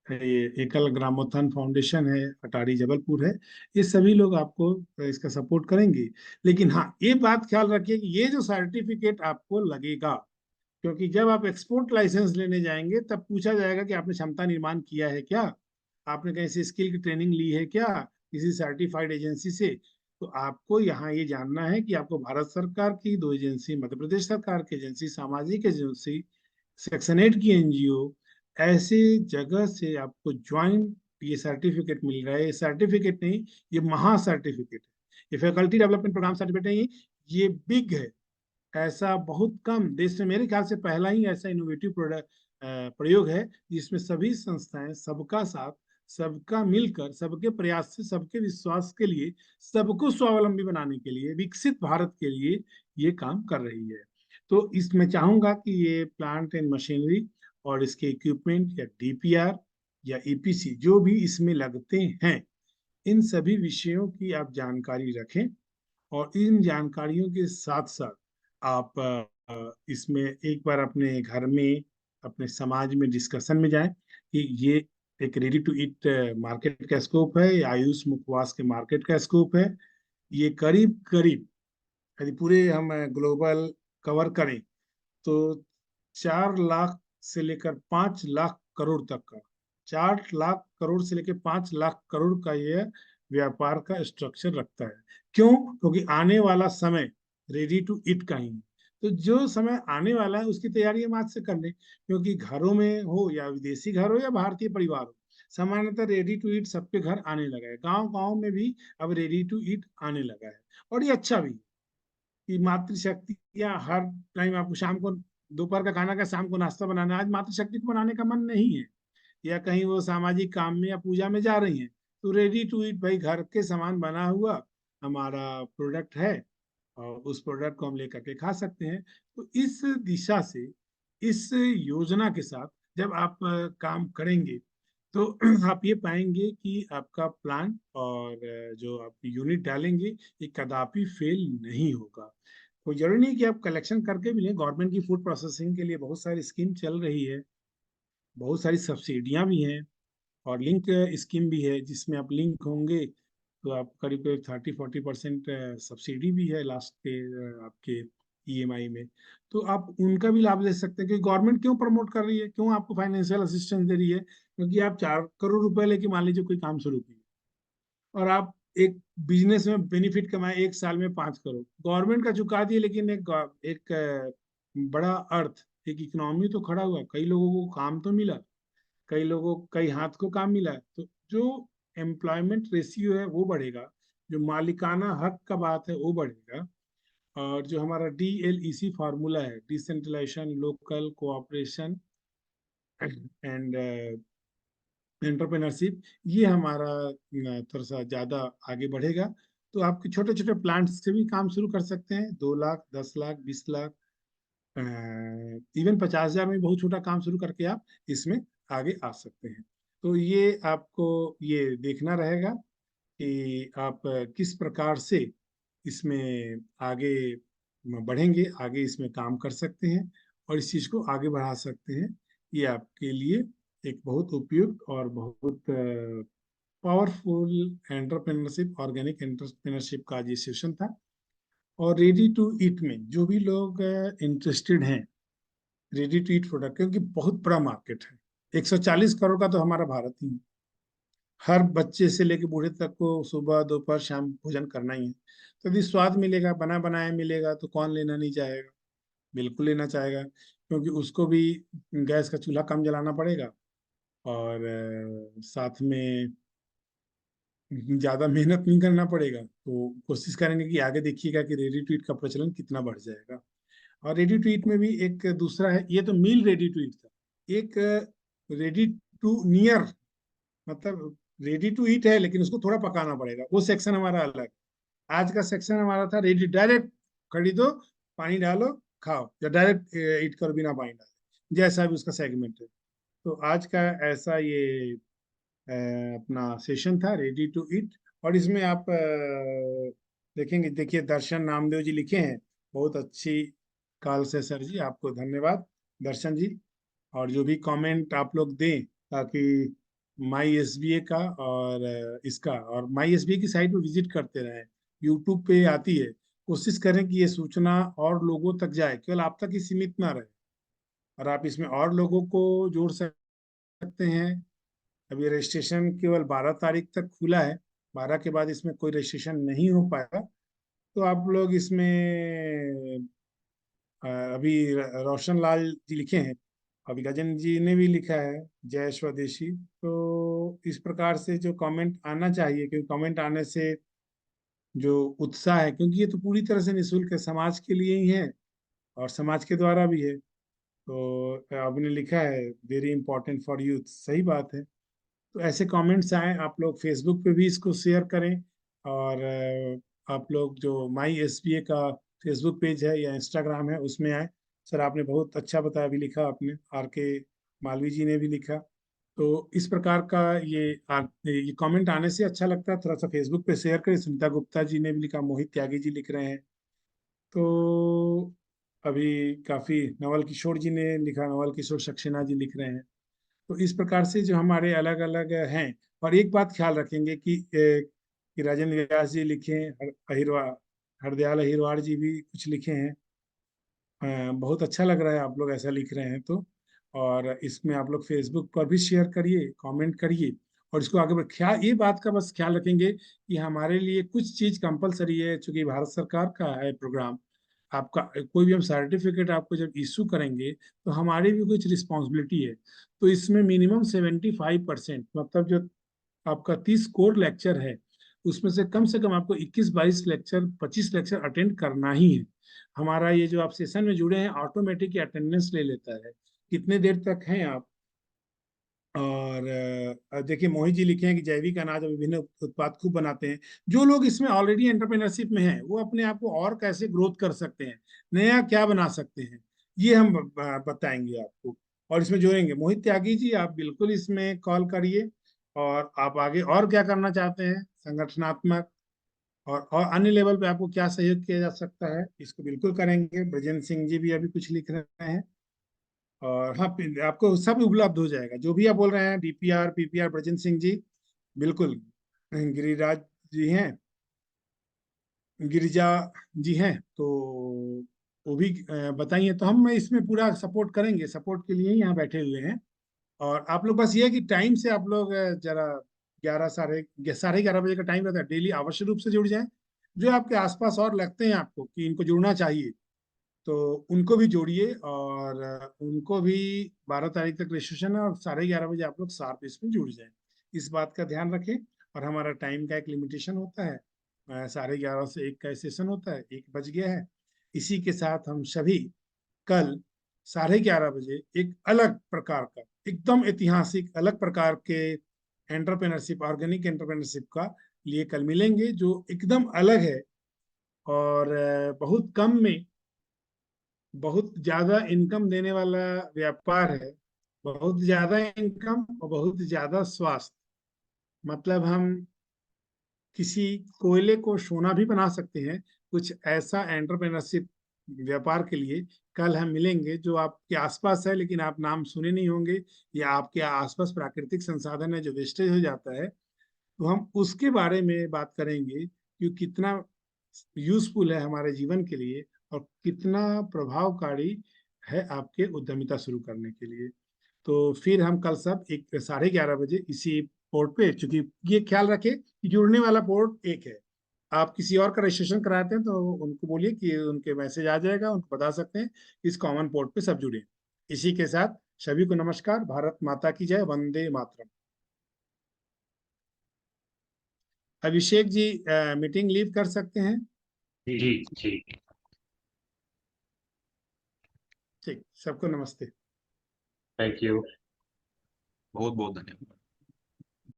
ये एकल ग्रामोत्थान फाउंडेशन है, अटारी जबलपुर है। ये सभी लोग आपको इसका सपोर्ट करेंगे। लेकिन हाँ, ये बात ख्याल रखिए कि ये जो सर्टिफिकेट आपको लगेगा, क्योंकि जब आप एक्सपोर्ट लाइसेंस लेने जाएंगे तब पूछा जाएगा कि आपने क्षमता निर्माण किया है क्या, आपने कहीं से स्किल की ट्रेनिंग ली है क्या, किसी सर्टिफाइड एजेंसी से। तो आपको यहाँ ये जानना है कि आपको भारत सरकार की 2 एजेंसी, मध्य प्रदेश सरकार की एजेंसी, सामाजिक एजेंसी, सेक्शन 8 की NGO, ऐसे जगह से आपको ज्वाइंट ये सर्टिफिकेट मिल रहा है। ये सर्टिफिकेट नहीं, ये महा सर्टिफिकेट है। ये फैकल्टी डेवलपमेंट प्रोग्राम सर्टिफिकेट नहीं, ये बिग है। ऐसा बहुत कम देश में, मेरे ख्याल से पहला ही ऐसा इनोवेटिव प्रोडक्ट प्रयोग है जिसमें सभी संस्थाएं सबका साथ, सबका मिलकर, सबके प्रयास से, सबके विश्वास के लिए, सबको स्वावलंबी बनाने के लिए, विकसित भारत के लिए ये काम कर रही है। तो इसमें चाहूंगा कि ये प्लांट एंड मशीनरी और इसके इक्विपमेंट या डीपीआर या EPC जो भी इसमें लगते हैं, इन सभी विषयों की आप जानकारी रखें, और इन जानकारियों के साथ साथ आप इसमें एक बार अपने घर में, अपने समाज में डिस्कशन में जाएं कि ये एक रेडी टू ईट मार्केट का स्कोप है, या आयुष मुखवास के मार्केट का स्कोप है। ये करीब करीब, यदि पूरे हम ग्लोबल कवर करें, तो 4 लाख से लेकर 5 लाख करोड़ तक का, 4 लाख करोड़ से लेकर 5 लाख करोड़ का यह व्यापार का स्ट्रक्चर रखता है। क्यों? क्योंकि आने वाला समय रेडी टू ईट का ही है। तो जो समय आने वाला है उसकी तैयारी हम आज से कर लें, क्योंकि घरों में हो, या विदेशी घर हो या भारतीय परिवार हो, सामान्यतः रेडी टू ईट सबके घर आने लगा है। गांव गांव में भी अब रेडी टू ईट आने लगा है, और ये अच्छा भी है कि मातृशक्तियां हर टाइम, आपको शाम को दोपहर का खाना का, शाम को नाश्ता बनाना, आज मातृशक्ति को बनाने का मन नहीं है, या कहीं वो सामाजिक काम में या पूजा में जा रही हैं, तो रेडी टू ईट भाई, घर के सामान बना हुआ हमारा प्रोडक्ट है, और उस प्रोडक्ट को हम लेकर के खा सकते हैं। तो इस दिशा से, इस योजना के साथ जब आप काम करेंगे, तो आप ये पाएंगे कि आपका प्लान और जो आप यूनिट डालेंगे, ये कदापि फेल नहीं होगा। कोई जरूरी नहीं कि आप कलेक्शन करके भी लें, गवर्नमेंट की फूड प्रोसेसिंग के लिए बहुत सारी स्कीम चल रही है, बहुत सारी सब्सिडियां भी हैं, और लिंक स्कीम भी है, जिसमें आप लिंक होंगे तो आप करीब करीब 30-40% सब्सिडी भी है लास्ट के आपके EMI में। तो आप उनका भी लाभ ले सकते हैं, क्योंकि गवर्नमेंट क्यों प्रमोट कर रही है, क्यों आपको फाइनेंशियल असिस्टेंस दे रही है? क्योंकि आप 4 करोड़ रुपए लेके मान लीजिए कोई काम शुरू किए, और आप एक बिजनेस में बेनिफिट कमाए 1 साल में 5 करोड़, गवर्नमेंट का चुका दिए, लेकिन एक बड़ा अर्थ, एक इकोनॉमी तो खड़ा हुआ, कई लोगों को काम तो मिला, कई लोगों, कई हाथ को काम मिला है। तो जो एम्प्लॉयमेंट रेशियो है वो बढ़ेगा, जो मालिकाना हक का बात है वो बढ़ेगा, और जो हमारा DLEC फार्मूला है, decentralisation, local cooperation and entrepreneurship, ये हमारा थोड़ा सा ज्यादा आगे बढ़ेगा। तो आपके छोटे छोटे प्लांट्स से भी काम शुरू कर सकते हैं, 2 लाख, 10 लाख, 20 लाख, इवन 50,000 में बहुत छोटा काम शुरू करके आप इसमें आगे आ सकते हैं। तो ये आपको ये देखना रहेगा कि आप किस प्रकार से इसमें आगे बढ़ेंगे, आगे इसमें काम कर सकते हैं और इस चीज को आगे बढ़ा सकते हैं। ये आपके लिए एक बहुत उपयुक्त और बहुत पावरफुल एंटरप्रेन्योरशिप, ऑर्गेनिक एंटरप्रेन्योरशिप का आज ये सेशन था। और रेडी टू ईट में जो भी लोग इंटरेस्टेड हैं, रेडी टू ईट प्रोडक्ट, क्योंकि बहुत बड़ा मार्केट है, 140 करोड़ का तो हमारा भारत ही है। हर बच्चे से लेके बूढ़े तक को सुबह दोपहर शाम भोजन करना ही है। तो यदि स्वाद मिलेगा, बना बनाया मिलेगा, तो कौन लेना नहीं चाहेगा? बिल्कुल लेना चाहेगा, क्योंकि उसको भी गैस का चूल्हा कम जलाना पड़ेगा और साथ में ज्यादा मेहनत नहीं करना पड़ेगा। तो कोशिश करेंगे कि आगे देखिएगा कि रेडी टू ईट का प्रचलन कितना बढ़ जाएगा। और रेडी टू ईट में भी एक दूसरा है, ये तो मील रेडी टू ईट था। एक रेडी टू नियर, मतलब रेडी टू ईट है लेकिन उसको थोड़ा पकाना पड़ेगा, वो सेक्शन हमारा अलग। आज का सेक्शन हमारा था रेडी, डायरेक्ट खरीदो, पानी डालो, खाओ, या डायरेक्ट ईट करो बिना पानी डाले, जैसा भी उसका सेगमेंट है। तो आज का ऐसा ये अपना सेशन था रेडी टू ईट। और इसमें आप देखेंगे, देखिए दर्शन नामदेव जी लिखे हैं, बहुत अच्छी कॉल से सर जी, आपको धन्यवाद दर्शन जी। और जो भी कमेंट आप लोग दें, ताकि माई एसबीए का और इसका, और माई एसबीए की साइट पे विजिट करते रहें, यूट्यूब पे आती है। कोशिश करें कि ये सूचना और लोगों तक जाए, केवल आप तक ही सीमित ना रहे, और आप इसमें और लोगों को जोड़ सकते हैं। अभी रजिस्ट्रेशन केवल 12 तारीख तक खुला है, 12 के बाद इसमें कोई रजिस्ट्रेशन नहीं हो पाएगा। तो आप लोग इसमें अभी रोशन लाल जी लिखे हैं, अभी गजन जी ने भी लिखा है जय स्वदेशी। तो इस प्रकार से जो कमेंट आना चाहिए, क्योंकि कमेंट आने से जो उत्साह है, क्योंकि ये तो पूरी तरह से निःशुल्क है, समाज के लिए ही है और समाज के द्वारा भी है। तो आपने लिखा है वेरी इंपॉर्टेंट फॉर यूथ, सही बात है। तो ऐसे कमेंट्स आए, आप लोग फेसबुक पे भी इसको शेयर करें। और आप लोग जो माई एसबीए का फेसबुक पेज है या इंस्टाग्राम है, उसमें आए। सर आपने बहुत अच्छा बताया, भी लिखा आपने, आर के मालवी जी ने भी लिखा। तो इस प्रकार का ये कमेंट आने से अच्छा लगता है, थोड़ा सा फेसबुक पे शेयर करें। सुनीता गुप्ता जी ने भी लिखा, मोहित त्यागी जी लिख रहे हैं। तो अभी काफी नवल किशोर जी ने लिखा, नवल किशोर सक्सेना जी लिख रहे हैं। तो इस प्रकार से जो हमारे अलग अलग हैं। और एक बात ख्याल रखेंगे कि राजेंद्र व्यास जी लिखे, हरदयाल अहिरवार जी भी कुछ लिखे हैं। बहुत अच्छा लग रहा है आप लोग ऐसा लिख रहे हैं तो। और इसमें आप लोग फेसबुक पर भी शेयर करिए, कमेंट करिए, और इसको आगे बढ़ ख्याल, ये बात का बस ख्याल रखेंगे कि हमारे लिए कुछ चीज कंपलसरी है, चूंकि भारत सरकार का है प्रोग्राम। आपका कोई भी हम सर्टिफिकेट आपको जब इशू करेंगे, तो हमारी भी कुछ रिस्पॉन्सिबिलिटी है। तो इसमें मिनिमम 75%, मतलब जो आपका 30 कोर लेक्चर है, उसमें से कम आपको 21-22 लेक्चर, 25 लेक्चर अटेंड करना ही है। हमारा ये जो आप सेशन में जुड़े हैं, ऑटोमेटिक अटेंडेंस ले लेता है, कितने देर तक हैं आप। और देखिए मोहित जी लिखे हैं कि जैविक अनाज और विभिन्न उत्पाद खूब बनाते हैं। जो लोग इसमें ऑलरेडी एंटरप्रेन्योरशिप में हैं, वो अपने आप को और कैसे ग्रोथ कर सकते हैं, नया क्या बना सकते हैं, ये हम बताएंगे आपको और इसमें जोड़ेंगे। मोहित त्यागी जी, आप बिल्कुल इसमें कॉल करिए, और आप आगे और क्या करना चाहते हैं, संगठनात्मक और अन्य लेवल पे आपको क्या सहयोग किया जा सकता है, इसको बिल्कुल करेंगे। ब्रजेंद्र सिंह जी भी अभी कुछ लिख रहे हैं। और हाँ, आपको सब उपलब्ध हो जाएगा, जो भी आप बोल रहे हैं, डीपीआर पीपीआर, ब्रजेंद्र सिंह जी बिल्कुल। गिरिराज जी हैं, गिरिजा जी हैं, तो वो भी बताइए। तो हम इसमें पूरा सपोर्ट करेंगे, सपोर्ट के लिए ही यहाँ बैठे हुए हैं। और आप लोग बस ये है कि टाइम से आप लोग जरा 11 साढ़े 11 बजे का टाइम रहता है, डेली अवश्य रूप से जुड़ जाएं। जो आपके आसपास और लगते हैं आपको कि इनको जुड़ना चाहिए, तो उनको भी जोड़िए। और उनको भी 12 तारीख तक रजिस्ट्रेशन है, और 11:30 बजे आप लोग शार्प इसमें जुड़ जाएं। इस बात का ध्यान रखें। और हमारा टाइम का एक लिमिटेशन होता है, 11:30 से 1 का सेशन होता है, 1 बज गया है। इसी के साथ हम सभी कल 11:30 बजे एक अलग प्रकार का एकदम ऐतिहासिक अलग प्रकार के एंटरप्रेन्योरशिप, ऑर्गेनिक एंटरप्रेन्योरशिप का लिए कल मिलेंगे, जो एकदम अलग है और बहुत कम में बहुत ज्यादा इनकम देने वाला व्यापार है। बहुत ज्यादा इनकम और बहुत ज्यादा स्वास्थ्य। मतलब हम किसी कोयले को सोना भी बना सकते हैं। कुछ ऐसा एंटरप्रेन्योरशिप व्यापार के लिए कल हम मिलेंगे, जो आपके आसपास है लेकिन आप नाम सुने नहीं होंगे, या आपके आसपास प्राकृतिक संसाधन है जो वेस्टेज हो जाता है, तो हम उसके बारे में बात करेंगे कि कितना यूजफुल है हमारे जीवन के लिए और कितना प्रभावकारी है आपके उद्यमिता शुरू करने के लिए। तो फिर हम कल सब 11:30 बजे इसी पोर्ट पे, चूंकि ये ख्याल रखें कि जुड़ने वाला पोर्ट एक है। आप किसी और का रजिस्ट्रेशन कराते हैं तो उनको बोलिए कि उनके मैसेज आ जाएगा, उनको बता सकते हैं इस कॉमन पोर्ट पे सब जुड़े। इसी के साथ सभी को नमस्कार। भारत माता की जय। वंदे मातरम। अभिषेक जी मीटिंग लीव कर सकते हैं। जी जी। ठीक, सबको नमस्ते। Thank you. बहुत बहुत धन्यवाद।